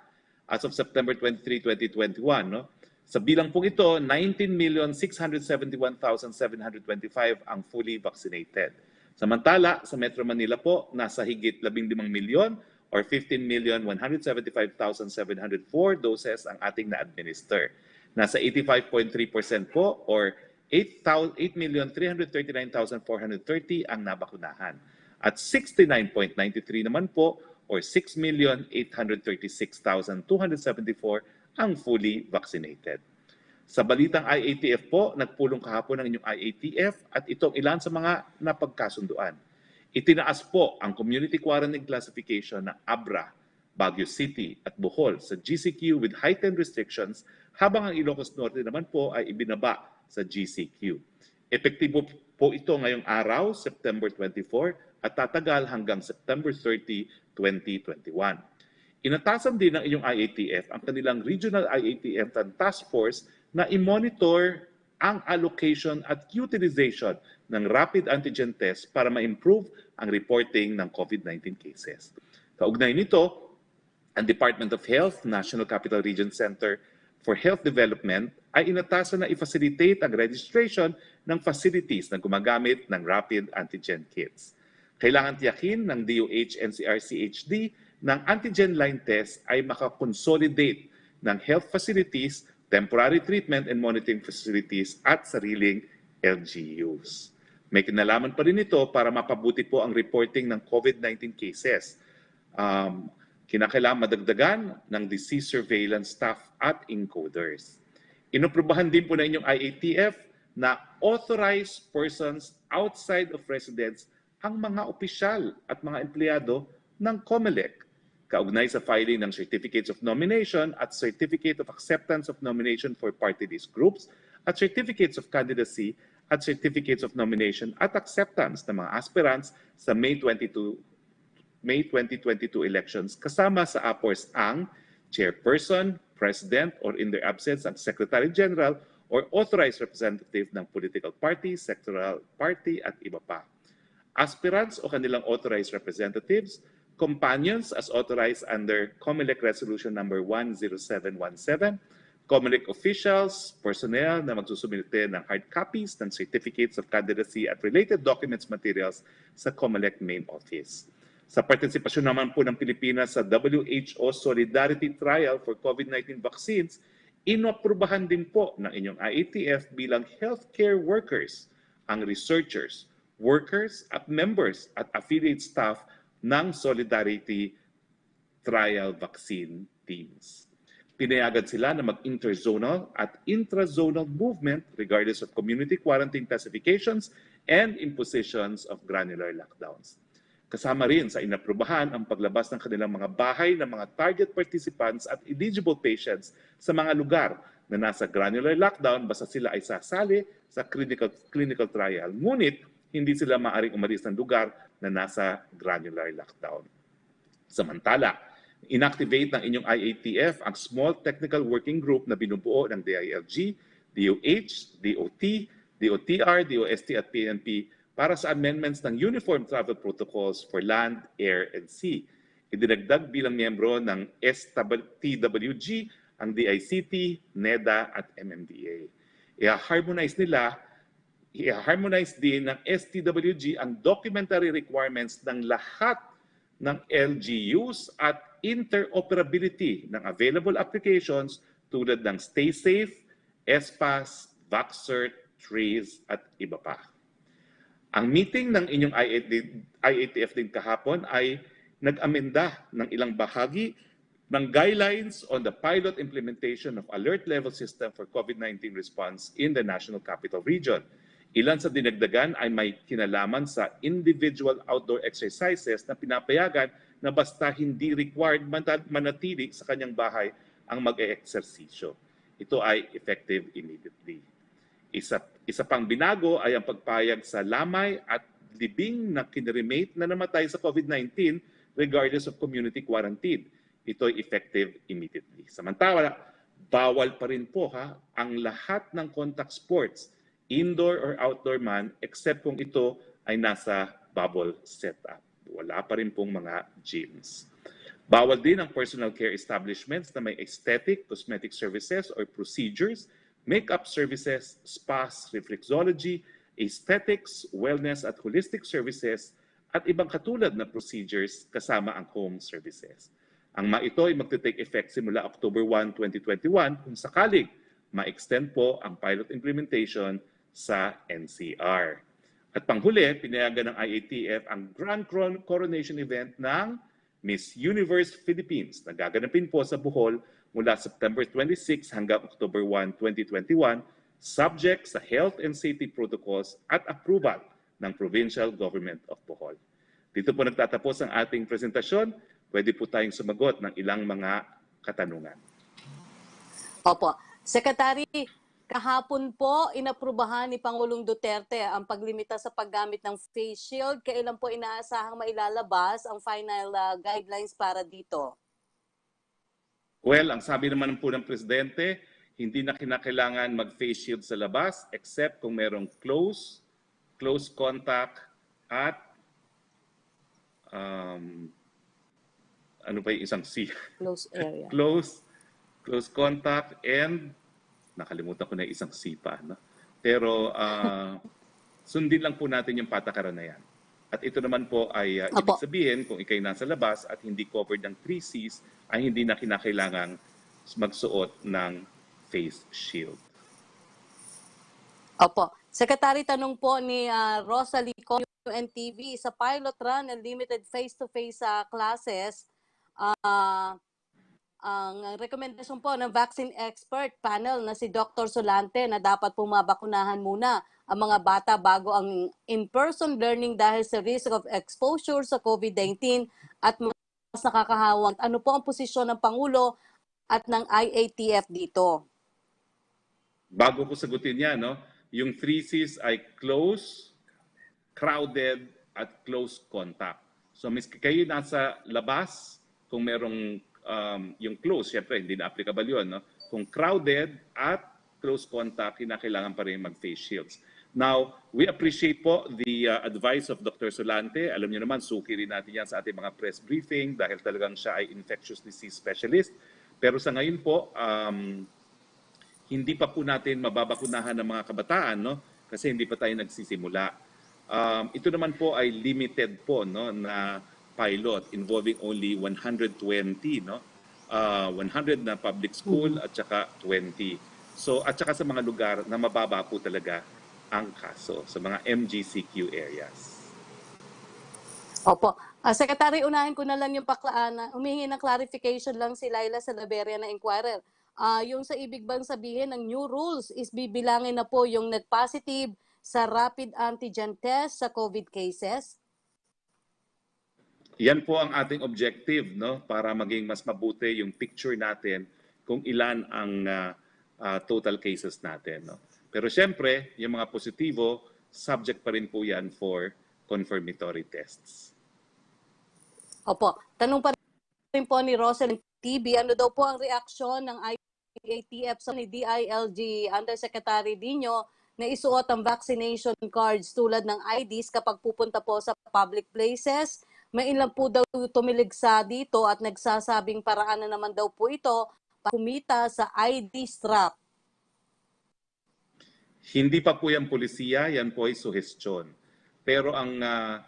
as of September 23, 2021. No? Sa bilang pong ito, 19,671,725 ang fully vaccinated. Samantala, sa Metro Manila po, nasa higit 15 milyon or 15,175,704 doses ang ating na-administer. Nasa 85.3% po or 8,339,430 ang nabakunahan. At 69.93 naman po or 6,836,274 ang fully vaccinated. Sa balitang IATF po, nagpulong kahapon ng inyong IATF at itong ilan sa mga napagkasunduan. Itinaas po ang community quarantine classification ng Abra, Baguio City at Bohol sa GCQ with heightened restrictions habang ang Ilocos Norte naman po ay ibinaba sa GCQ. Epektibo po ito ngayong araw, September 24 at tatagal hanggang September 30, 2021. Inatasan din ng inyong IATF ang kanilang Regional IATF Task Force na i-monitor ang allocation at utilization ng rapid antigen test para ma-improve ang reporting ng COVID-19 cases. Kaugnay nito, ang Department of Health, National Capital Region Center for Health Development ay inatasan na i-facilitate ang registration ng facilities na gumagamit ng rapid antigen kits. Kailangan tiyakin ng DOH-NCR-CHD ng antigen line test ay makakonsolidate ng health facilities, temporary treatment and monitoring facilities at sariling LGUs. May kinalaman pa rin ito para mapabuti po ang reporting ng COVID-19 cases. Kinakailangan madagdagan ng disease surveillance staff at encoders. Inaprubahan din po na inyong IATF na authorized persons outside of residence ang mga opisyal at mga empleyado ng COMELEC kaugnay sa filing ng Certificates of Nomination at Certificate of Acceptance of Nomination for Party List Groups at Certificates of Candidacy at certificates of nomination at acceptance ng mga aspirants sa May 2022 elections kasama sa APORS ang chairperson, president, or in their absence ang secretary general or authorized representative ng political party, sectoral party at iba pa. Aspirants o kanilang authorized representatives, companions as authorized under COMELEC Resolution number 10717, COMELEC officials, personnel na magsusumite ng hard copies ng certificates of candidacy at related documents materials sa COMELEC main office. Sa partisipasyon naman po ng Pilipinas sa WHO Solidarity Trial for COVID-19 vaccines, inoprubahan din po ng inyong IATF bilang healthcare workers, ang researchers, workers at members at affiliate staff ng Solidarity Trial vaccine teams. Pinayagan sila na mag-interzonal at intrazonal movement regardless of community quarantine classifications and impositions of granular lockdowns. Kasama rin sa inaprubahan ang paglabas ng kanilang mga bahay ng mga target participants at eligible patients sa mga lugar na nasa granular lockdown basta sila ay sasali sa clinical trial. Ngunit hindi sila maaaring umalis ng lugar na nasa granular lockdown. Samantala, inactivate ng inyong IATF ang Small Technical Working Group na binubuo ng DILG, DOH, DOT, DOTR, DOST at PNP para sa amendments ng Uniform Travel Protocols for Land, Air, and Sea. Idinagdag bilang miyembro ng TWG ang DICT, NEDA at MMDA. I-harmonize din ng STWG ang documentary requirements ng lahat ng LGUs at interoperability ng available applications tulad ng Stay Safe, SPAS, VaxCert, Trace at iba pa. Ang meeting ng inyong IATF din kahapon ay nag-amenda ng ilang bahagi ng guidelines on the pilot implementation of alert level system for COVID-19 response in the National Capital Region. Ilan sa dinagdagan ay may kinalaman sa individual outdoor exercises na pinapayagan na basta hindi required manatili sa kanyang bahay ang mag-e-eksersisyo. Ito ay effective immediately. Isa pang binago ay ang pagpayag sa lamay at libing na kinremate na namatay sa COVID-19 regardless of community quarantine. Ito ay effective immediately. Samantala, bawal pa rin po ang lahat ng contact sports, indoor or outdoor man, except kung ito ay nasa bubble setup. Wala pa rin pong mga gyms. Bawal din ang personal care establishments na may aesthetic, cosmetic services or procedures, makeup services, spas, reflexology, aesthetics, wellness at holistic services, at ibang katulad na procedures kasama ang home services. Ang mga ito ay magte-take effect simula October 1, 2021 kung sakaling ma-extend po ang pilot implementation sa NCR. At panghuli, pinayagan ng IATF ang Grand Coronation event ng Miss Universe Philippines na gaganapin po sa Bohol mula September 26 hanggang October 1, 2021, subject sa health and safety protocols at approval ng Provincial Government of Bohol. Dito po nagtatapos ang ating presentasyon. Pwede po tayong sumagot ng ilang mga katanungan. Opo. Secretary, kahapon po inaprubahan ni Pangulong Duterte ang paglimita sa paggamit ng face shield. Kailan po inaasahang mailalabas ang final guidelines para dito? Well, ang sabi naman po ng Presidente, hindi na kinakailangan mag-face shield sa labas except kung merong close contact at ano pa yung isang C? Close area. Close contact and nakalimutan ko na isang C pa. No? Pero sundin lang po natin yung patakaran na yan. At ito naman po ay ibig sabihin kung ikay nasa labas at hindi covered ng 3Cs ay hindi na kinakailangang magsuot ng face shield. Opo. Secretary, tanong po ni Rosalie Con, UNTV, sa pilot run and limited face-to-face classes, ang rekomendasyon po ng vaccine expert panel na si Dr. Solante na dapat pumabakunahan muna ang mga bata bago ang in-person learning dahil sa risk of exposure sa COVID-19 at mas nakakahawang. Ano po ang posisyon ng Pangulo at ng IATF dito? Bago ko sagutin yan, no? Yung 3Cs ay close, crowded, at close contact. So miski kayo nasa labas, kung merong yung close, syempre hindi na applicable yun. No? Kung crowded at close contact, kinakailangan pa rin mag-face shields. Now, we appreciate po the advice of Dr. Solante. Alam niyo naman, suki rin natin yan sa ating mga press briefing dahil talagang siya ay infectious disease specialist. Pero sa ngayon po, hindi pa po natin mababakunahan ng mga kabataan, no? Kasi hindi pa tayo nagsisimula. Ito naman po ay limited po, no, na pilot involving only 120, no? 100 na public school at saka 20. So, at saka sa mga lugar na mababa po talaga ang kaso sa mga MGCQ areas. Opo. Secretary, unahin ko na lang yung humingi ng clarification lang si Laila Salaveria na inquirer. Yung sa ibig bang sabihin ng new rules is bibilangin na po yung net positive sa rapid antigen test sa COVID cases? Yan po ang ating objective, no, para maging mas mabuti yung picture natin kung ilan ang total cases natin. No? Pero siyempre, yung mga positibo, subject pa rin po yan for confirmatory tests. Opo. Tanong pa rin po ni Rosalind TV, ano daw po ang reaksyon ng IATF sa ni DILG Undersecretary Dino na isuot ang vaccination cards tulad ng IDs kapag pupunta po sa public places? May ilan po daw tumiligsa dito at nagsasabing paraan na naman daw po ito para kumita sa ID strap. Hindi pa po yan polisiya, yan po ay suhestyon. Pero ang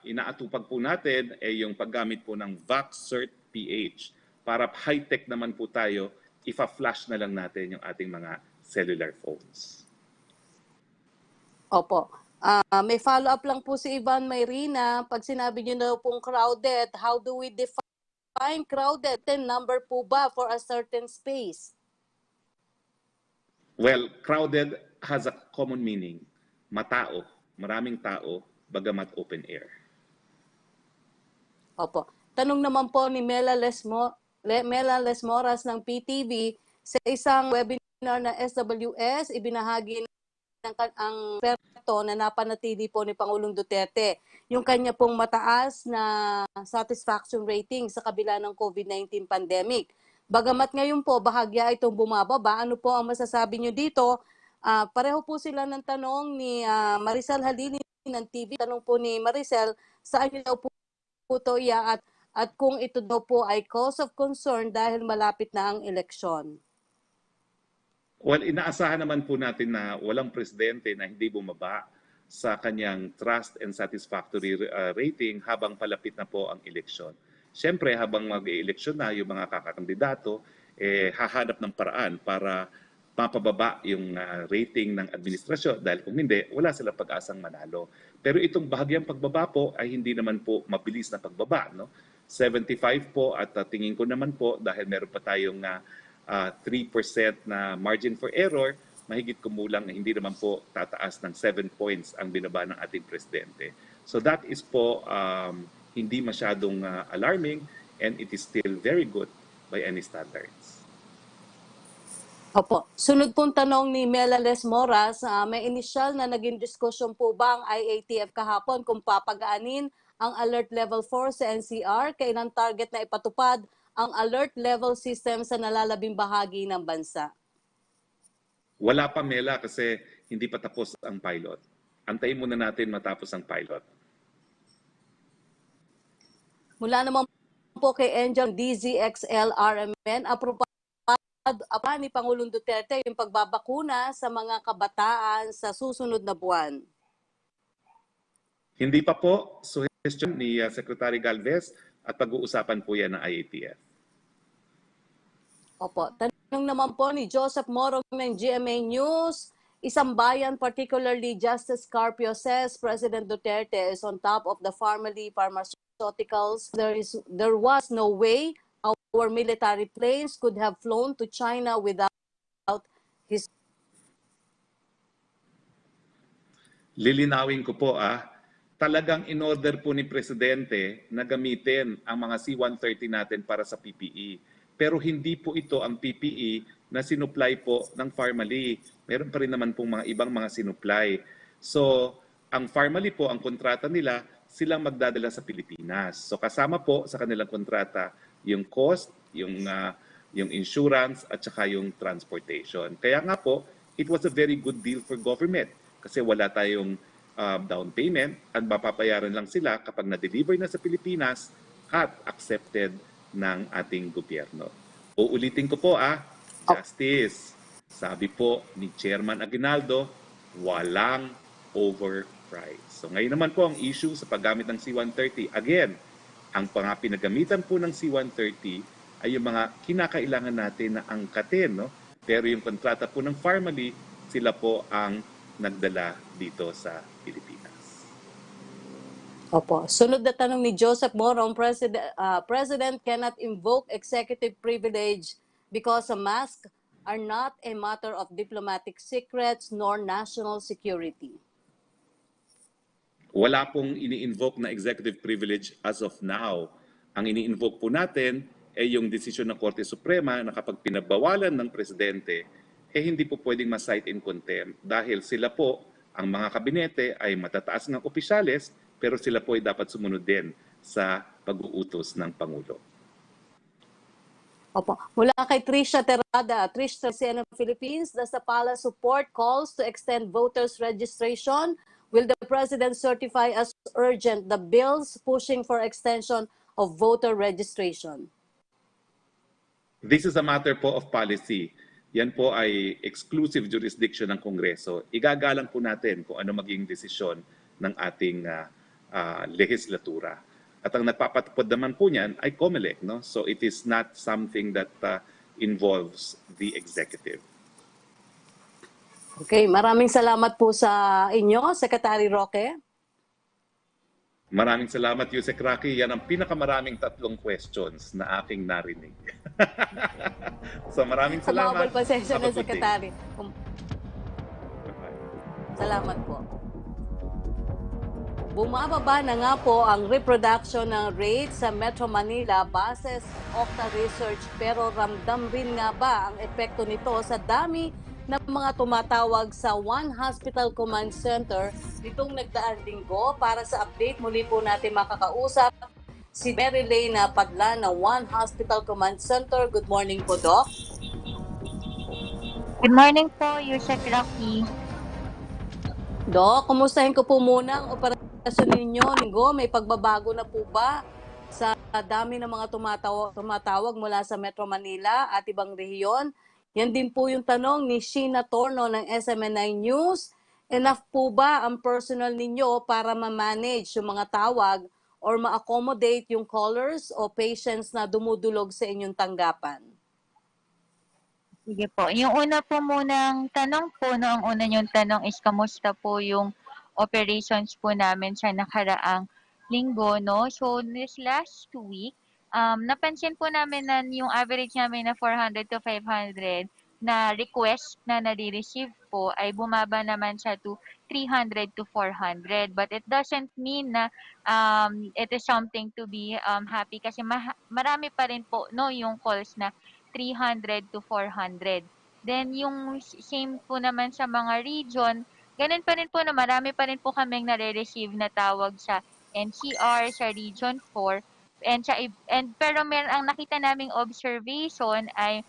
inaatupag po natin ay yung paggamit po ng VaxCert PH. Para high-tech naman po tayo, ifa-flash na lang natin yung ating mga cellular phones. Opo. May follow-up lang po si Ivan Mayrina. Pag sinabi niyo daw pong crowded, how do we define crowded? 10 number po ba for a certain space? Well, crowded has a common meaning. Matao, maraming tao, bagamat open air. Opo. Tanong naman po ni Mela Lesmoras ng PTV, sa isang webinar na SWS, ibinahagi ang perto na napanatili po ni Pangulong Duterte, yung kanya pong mataas na satisfaction rating sa kabila ng COVID-19 pandemic. Bagamat ngayon po, bahagya itong bumababa, ano po ang masasabi nyo dito? Pareho po sila ng tanong ni Maricel Halili ng TV. Tanong po ni Maricel, saan nyo daw po ito iyaat at kung ito daw po ay cause of concern dahil malapit na ang eleksyon? Well, inaasahan naman po natin na walang presidente na hindi bumaba sa kanyang trust and satisfactory rating habang palapit na po ang eleksyon. Siyempre, habang mag-eleksyon na yung mga kakakandidato, hahanap ng paraan para mapababa yung rating ng administrasyon dahil kung hindi, wala silang pag-asang manalo. Pero itong bahagyang pagbaba po ay hindi naman po mabilis na pagbaba. No? 75 po at tingin ko naman po dahil meron pa tayong 3% na margin for error, mahigit kumulang na hindi naman po tataas ng 7 points ang binaba ng ating presidente. So that is po hindi masyadong alarming and it is still very good by any standards. Opo. Sunod pong tanong ni Mela Lesmoras, may initial na naging diskusyon po ba ang IATF kahapon kung papagaanin ang Alert Level 4 sa NCR? Kailan target na ipatupad ang alert level system sa nalalabing bahagi ng bansa? Wala pa, Mela, kasi hindi pa tapos ang pilot. Antayin muna natin matapos ang pilot. Mula naman po kay Angel DZXL RMN, aprobado ni Pangulong Duterte yung pagbabakuna sa mga kabataan sa susunod na buwan. Hindi pa po, suggestion ni Secretary Galvez at pag-uusapan po yan ng IATF. Opo. Tanong naman po ni Joseph Morong ng GMA News, isang bayan, particularly Justice Carpio, says President Duterte is on top of the pharmaceuticals. There was no way our military planes could have flown to China without his... Lilinawin ko po talagang in-order po ni Presidente na gamitin ang mga C-130 natin para sa PPE. Pero hindi po ito ang PPE na sinupply po ng Pharmally. Meron pa rin naman pong mga ibang mga sinupply. So, ang Pharmally po, ang kontrata nila, silang magdadala sa Pilipinas. So, kasama po sa kanilang kontrata yung cost, yung insurance, at saka yung transportation. Kaya nga po, it was a very good deal for government kasi wala tayong down payment at mapapayaran lang sila kapag na-deliver na sa Pilipinas at accepted ng ating gobyerno. Uulitin ko po Justice, sabi po ni Chairman Aguinaldo, walang overprice. So ngayon naman po ang issue sa paggamit ng C-130. Again, ang mga pinagamitan po ng C-130 ay yung mga kinakailangan natin na angkatin, no? Pero yung kontrata po ng Pharmally, sila po ang nagdala dito sa Pilipinas. Opo. Sunod na tanong ni Joseph Morong, President cannot invoke executive privilege because a mask are not a matter of diplomatic secrets nor national security. Wala pong ini-invoke na executive privilege as of now. Ang ini-invoke po natin ay yung desisyon ng Korte Suprema na kapag pinagbawalan ng Presidente, hindi po pwedeng ma-cite in contempt dahil sila po, ang mga kabinete ay matataas ng opisyales, pero sila po ay dapat sumunod din sa pag-uutos ng Pangulo. Opo. Mula kay Trisha Terada, Trisha ng Philippines, does the palace support calls to extend voters registration? Will the President certify as urgent the bills pushing for extension of voter registration? This is a matter po of policy. Yan po ay exclusive jurisdiction ng Kongreso. Igagalang po natin kung ano maging desisyon ng ating legislatura. At ang nagpapatupad naman po niyan ay COMELEC, no? So it is not something that involves the executive. Okay, maraming salamat po sa inyo, Secretary Roque. Maraming salamat, Yusek Rocky. Yan ang pinakamaraming 3 questions na aking narinig. So maraming salamat. Kumabal pasensya ng Secretary. Salamat po. Bumababa na nga po ang reproduction ng rate sa Metro Manila base sa Octa Research, pero ramdam rin nga ba ang epekto nito sa dami ng mga tumatawag sa One Hospital Command Center nitong nagdaang linggo? Para sa update, muli po natin makakausap si Mary Leyna Padla ng One Hospital Command Center. Good morning po, Doc. Good morning po, Yusek Rocky. Doc, kumustahin ko po muna ang operasyon ninyo linggo. May pagbabago na po ba sa dami ng mga tumatawag mula sa Metro Manila at ibang rehiyon? Yan din po yung tanong ni Sheena Torno ng SMN9 News. Enough po ba ang personal ninyo para ma-manage yung mga tawag or ma-accommodate yung callers o patients na dumudulog sa inyong tanggapan? Sige po. Yung una po munang tanong po, no, ang una yung tanong is kamusta po yung operations po namin sa nakaraang linggo, no? So, this last week, napansin po namin na yung average namin na 400 to 500 na request na nare-receive po ay bumaba naman siya to 300 to 400. But it doesn't mean na it is something to be happy kasi marami pa rin po, no, yung calls na 300 to 400. Then yung same po naman sa mga region, ganun pa rin po na marami pa rin po kaming nare-receive na tawag sa NCR, sa Region 4. Pero ang nakita naming observation ay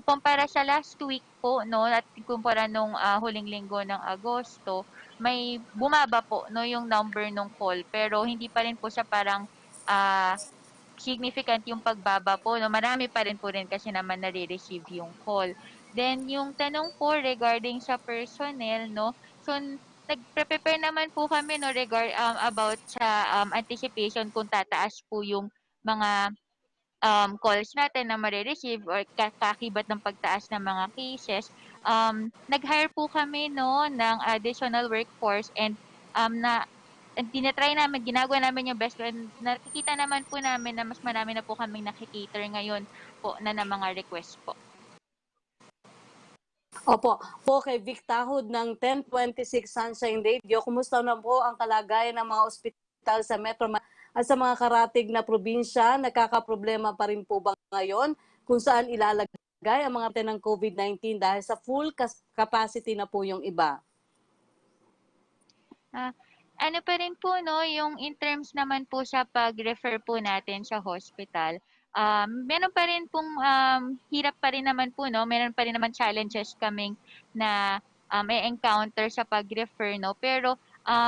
kumpara sa last week po, no, at kumpara nung huling linggo ng Agosto, may bumaba po, no, yung number ng call. Pero hindi pa rin po siya parang significant yung pagbaba po, no? Marami pa rin po rin kasi naman nare-receive yung call. Then, yung tanong po regarding sa personnel, no? So, nag-prepare naman po kami, no, about sa anticipation kung tataas po yung mga calls natin na mare-receive or kakibat ng pagtaas ng mga cases. Nag-hire po kami, no, ng additional workforce and tinatry namin, ginagawa namin yung best and nakikita naman po namin na mas marami na po kaming nakikater ngayon po na mga request po. Opo, po kay Vic Tahod ng 1026 Sunshine Radio, kumusta na po ang kalagayan ng mga ospital sa Metro at sa mga karatig na probinsya? Nagkakaproblema pa rin po ba ngayon kung saan ilalagay ang mga pasyente ng COVID-19 dahil sa full capacity na po yung iba? Ano pa rin po, no, yung in terms naman po sa pag-refer po natin sa hospital, meron pa rin pong hirap pa rin naman po, no, meron pa rin naman challenges kaming na encounter sa pag-refer, no, pero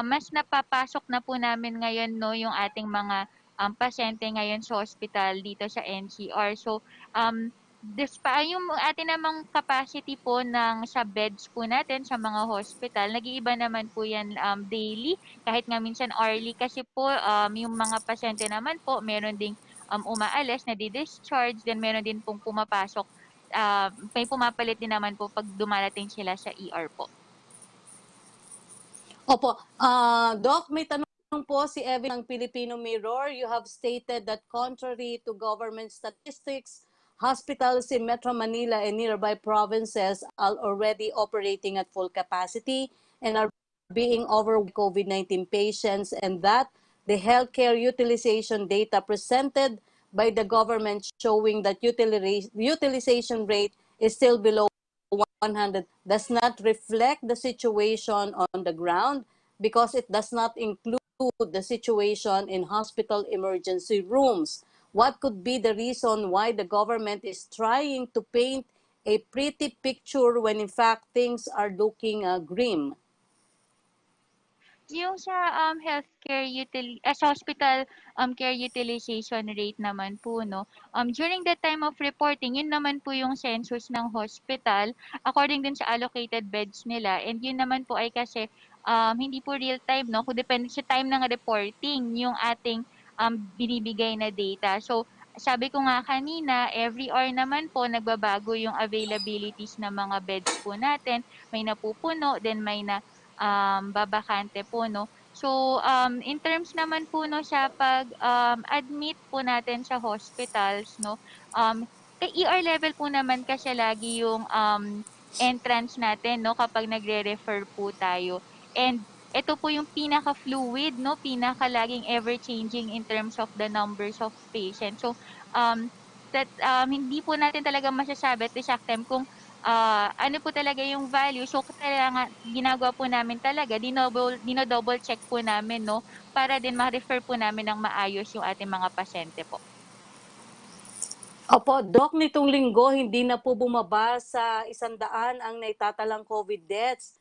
mas napapasok na po namin ngayon, no, yung ating mga pasyente ngayon sa hospital dito sa NCR. So, yung atin namang capacity po ng sa beds po natin sa mga hospital, nag-iiba naman po yan daily, kahit nga minsan hourly kasi po yung mga pasyente naman po meron ding umaalis na di-discharge, then meron din pong pumapasok, may pumapalit din naman po pag dumarating sila sa ER po. Opo. Doc, may tanong po si Evan ng Filipino Mirror. You have stated that contrary to government statistics, hospitals in Metro Manila and nearby provinces are already operating at full capacity and are being overwhelmed with COVID-19 patients, and that the healthcare utilization data presented by the government showing that utilization rate is still below 100 does not reflect the situation on the ground because it does not include the situation in hospital emergency rooms. What could be the reason why the government is trying to paint a pretty picture when in fact things are looking grim? Yung sa sa hospital care utilization rate naman po, no, during the time of reporting, yun naman po yung census ng hospital according din sa allocated beds nila, and yun naman po ay kasi hindi po real time, no, kung depende sa time ng reporting yung ating binibigay na data. So sabi ko nga kanina, every hour naman po nagbabago yung availabilities ng mga beds po natin, may napupuno, then may na babakante po, no. So, in terms naman po, no, sa pag admit po natin sa hospitals, no, kay ER level po naman kasi lagi yung entrance natin, no, kapag nagre-refer po tayo. And ito po yung pinaka-fluid, no, pinaka-laging ever-changing in terms of the numbers of patients. So, hindi po natin talaga masasabi at exact time kung ano po talaga yung value. So, kailangan ginagawa po namin talaga, dino-double check po namin, no, para din ma-refer po namin ng maayos yung ating mga pasyente po. Opo, Doc, nitong linggo, hindi na po bumaba sa 100 ang naitatalang COVID deaths.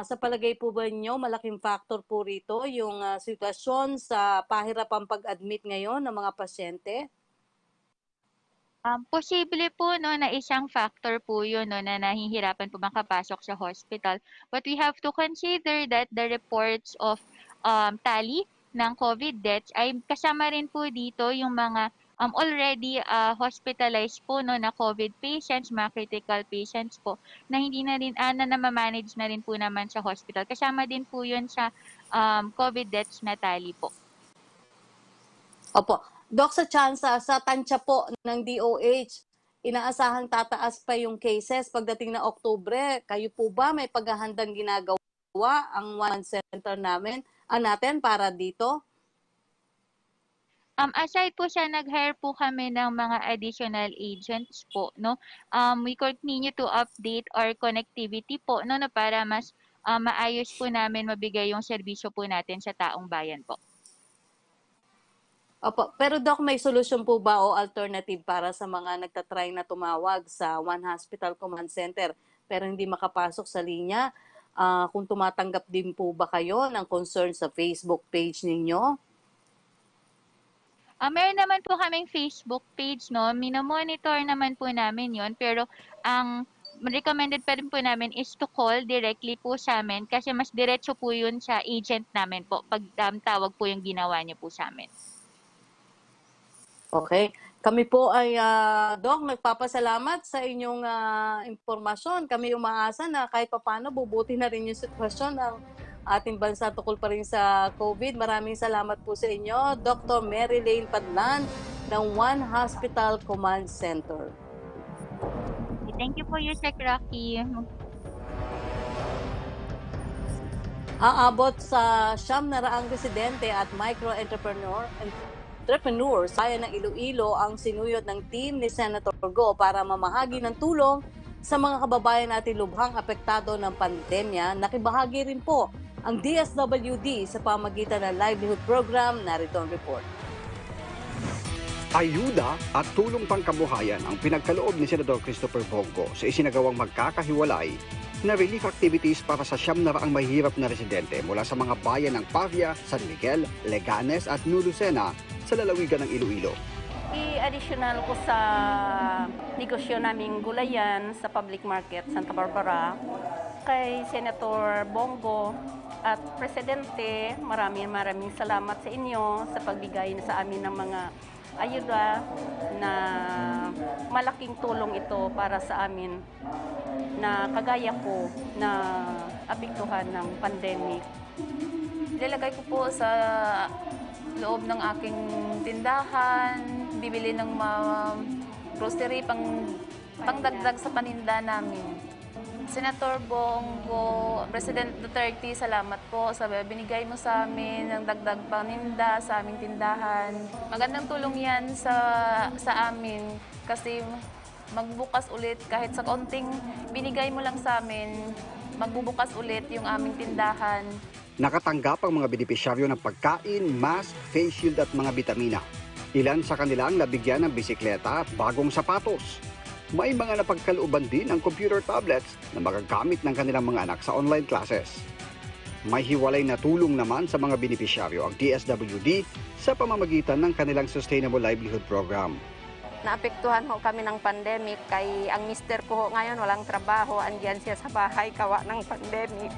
Sa palagay po ba niyo, malaking factor po rito yung sitwasyon sa pahirapang pag-admit ngayon ng mga pasyente? Posible po, no, na isang factor po yun, no, na nahihirapan po makapasok sa hospital. But we have to consider that the reports of tally ng COVID deaths ay kasama rin po dito yung mga already hospitalized po, no, na COVID patients, mga critical patients po, na hindi na rin, na namamanage na rin po naman sa hospital. Kasama din po yun sa COVID deaths na tally po. Opo. Doc, sa tansya po ng DOH, inaasahang tataas pa yung cases pagdating ng Oktubre. Kayo po ba may paghahandang ginagawa ang one center natin para dito? Aside po siya, nag-hire po kami ng mga additional agents po, no. We continue to update our connectivity po, no, na para mas maayos po namin mabigay yung serbisyo po natin sa taong bayan po. Opo, pero Doc, may solusyon po ba o alternative para sa mga nagtatry na tumawag sa One Hospital Command Center pero hindi makapasok sa linya? Kung tumatanggap din po ba kayo ng concern sa Facebook page ninyo? Meron naman po kaming Facebook page, no. Minomonitor naman po namin yon, pero ang recommended pa rin po namin is to call directly po sa amin kasi mas diretso po yun sa agent namin po pag tawag po yung ginawa niyo po sa amin. Okay. Kami po ay, Doc, nagpapasalamat sa inyong impormasyon. Kami umaasa na kahit papano bubuti na rin yung sitwasyon ng ating bansa tukol pa rin sa COVID. Maraming salamat po sa inyo, Dr. Mary Lane Padlan ng One Hospital Command Center. Thank you po, Yusek Rocky. Aabot sa 900 residente at micro-entrepreneur entrepreneurs sa bayan ng Iloilo ang sinuyot ng team ni Senator Go para mamahagi ng tulong sa mga kababayan natin lubhang apektado ng pandemya. Nakibahagi rin po ang DSWD sa pamagitan ng livelihood program. Narito ang report. Ayuda at tulong pangkabuhayan ang pinagkaloob ni Senador Christopher Bongo sa isinagawang magkakahiwalay na relief activities para sa 900 mahihirap na residente mula sa mga bayan ng Pavia, San Miguel, Leganes at Nulusena sa lalawigan ng Iloilo. I-additional ko sa negosyo naming gulayan sa public market Santa Barbara kay Senator Bongo at Presidente. Maraming salamat sa inyo sa pagbigay sa amin ng mga ayuda na malaking tulong ito para sa amin na kagaya ko na apektuhan ng pandemic. Ilalagay ko po sa loob ng aking tindahan, bibili ng grocery pangdagdag sa paninda namin. Senator Bongo, President Duterte, salamat po sa binigay mo sa amin ng dagdag paninda sa aming tindahan. Magandang tulong yan sa amin kasi magbukas ulit kahit sa konting binigay mo lang sa amin, magbubukas ulit yung aming tindahan. Nakatanggap ang mga benepisyaryo ng pagkain, mask, face shield at mga bitamina. Ilan sa kanila ang nabigyan ng bisikleta at bagong sapatos. May mga napagkalooban din ang computer tablets na magagamit ng kanilang mga anak sa online classes. May hiwalay na tulong naman sa mga benepisyaryo ang DSWD sa pamamagitan ng kanilang Sustainable Livelihood Program. Naapektuhan ho kami ng pandemic kay ang mister ko ngayon walang trabaho, andyan siya sa bahay kawa ng pandemic.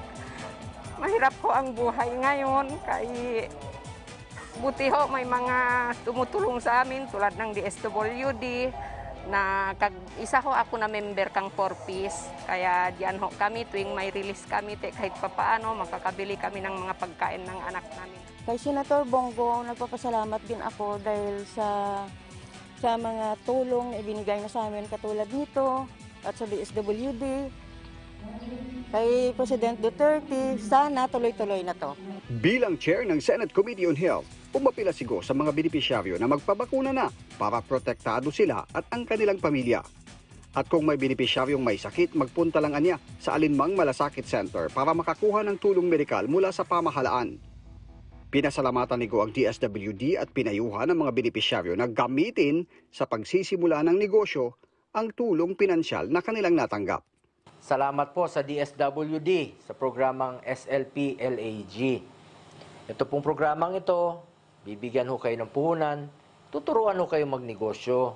Mahirap ho ang buhay ngayon kay buti ho may mga tumutulong sa amin tulad ng DSWD na isa ho ako na member kang 4Ps. Kaya diyan ho kami tuwing may release kami kahit papaano makakabili kami ng mga pagkain ng anak namin. Kay Senator Bongo, nagpapasalamat din ako dahil sa mga tulong na ibinigay na sa amin katulad nito at sa DSWD. Kay President Duterte, sana tuloy-tuloy na to. Bilang chair ng Senate Committee on Health, umapila sigo sa mga benepisyaryo na magpabakuna na para protektado sila at ang kanilang pamilya. At kung may benepisyaryong may sakit, magpunta lang anya sa alinmang malasakit center para makakuha ng tulong medikal mula sa pamahalaan. Pinasalamatan ni Go ang DSWD at pinayuhan ng mga benepisyaryo na gamitin sa pagsisimula ng negosyo ang tulong pinansyal na kanilang natanggap. Salamat po sa DSWD sa programang SLP-LAG. Ito pong programang ito, bibigyan ho kayo ng puhunan, tuturuan ho kayo magnegosyo,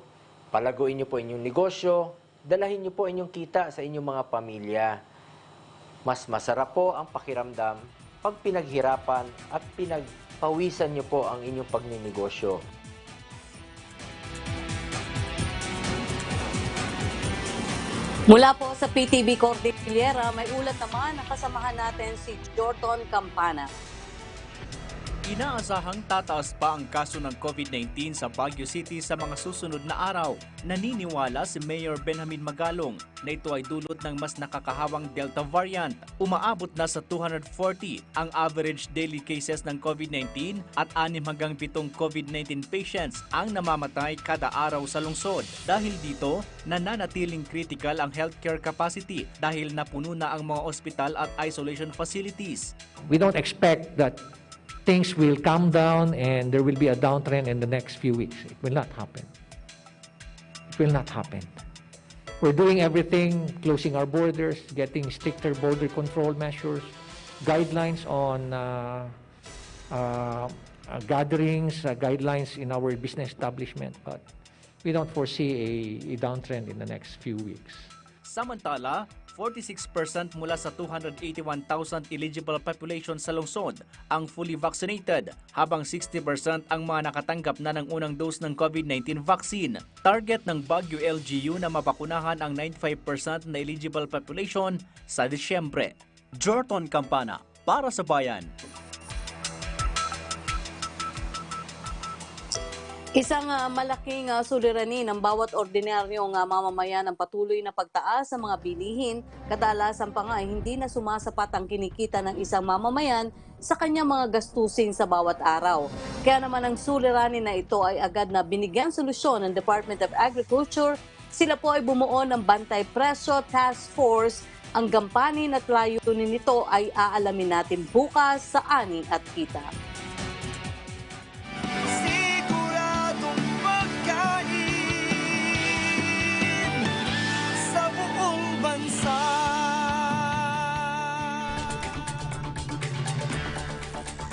palaguin niyo po inyong negosyo, dalahin niyo po inyong kita sa inyong mga pamilya. Mas masarap po ang pakiramdam pag pinaghirapan at pinagpawisan niyo po ang inyong pagninegosyo. Mula po sa PTV Cordillera, may ulat naman na kasamahan natin si Jordan Campana. Inaasahang tataas pa ang kaso ng COVID-19 sa Baguio City sa mga susunod na araw. Naniniwala si Mayor Benjamin Magalong na ito ay dulot ng mas nakakahawang Delta variant. Umaabot na sa 240 ang average daily cases ng COVID-19 at 6 hanggang 7 COVID-19 patients ang namamatay kada araw sa lungsod. Dahil dito, nananatiling critical ang healthcare capacity dahil napuno na ang mga ospital at isolation facilities. We don't expect that things will calm down and there will be a downtrend in the next few weeks. It will not happen. It will not happen. We're doing everything, closing our borders, getting stricter border control measures, guidelines on gatherings, guidelines in our business establishment, but we don't foresee a downtrend in the next few weeks. Samantala, 46% mula sa 281,000 eligible population sa lungsod ang fully vaccinated, habang 60% ang mga nakatanggap na ng unang dose ng COVID-19 vaccine. Target ng Baguio LGU na mabakunahan ang 95% na eligible population sa Disyembre. Jordan Campana, para sa Bayan. Isang malaking suliranin ng bawat ordinaryong mamamayan ang patuloy na pagtaas sa mga bilihin. Kadalasan pa nga hindi na sumasapat ang kinikita ng isang mamamayan sa kanyang mga gastusin sa bawat araw. Kaya naman ang suliranin na ito ay agad na binigyan solusyon ng Department of Agriculture. Sila po ay bumuo ng Bantay Presyo Task Force. Ang gampanin at layunin nito ay aalamin natin bukas sa Ani at Kita. Siguradong pagkain sa buong bansa.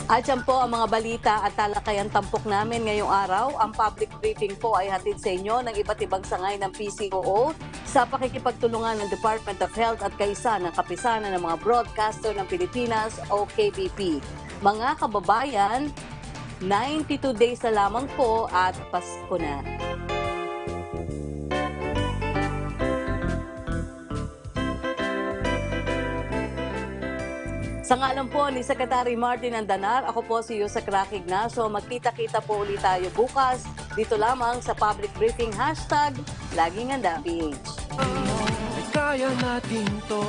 At yan po ang mga balita at talakayan tampok namin ngayong araw. Ang public briefing po ay hatid sa inyo ng iba't ibang sangay ng PCOO sa pakikipagtulungan ng Department of Health at kaisa ng kapisanan ng mga broadcaster ng Pilipinas o KBP. Mga kababayan, 92 days na lamang po at Pasko na. Sa ngalan po ni Secretary Martin Andanar, ako po si Yusek Rocky Ignacio. Magkita-kita po ulit tayo bukas dito lamang sa public briefing hashtag Laging Handa PH. Kaya natin to.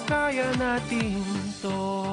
Kaya natin to.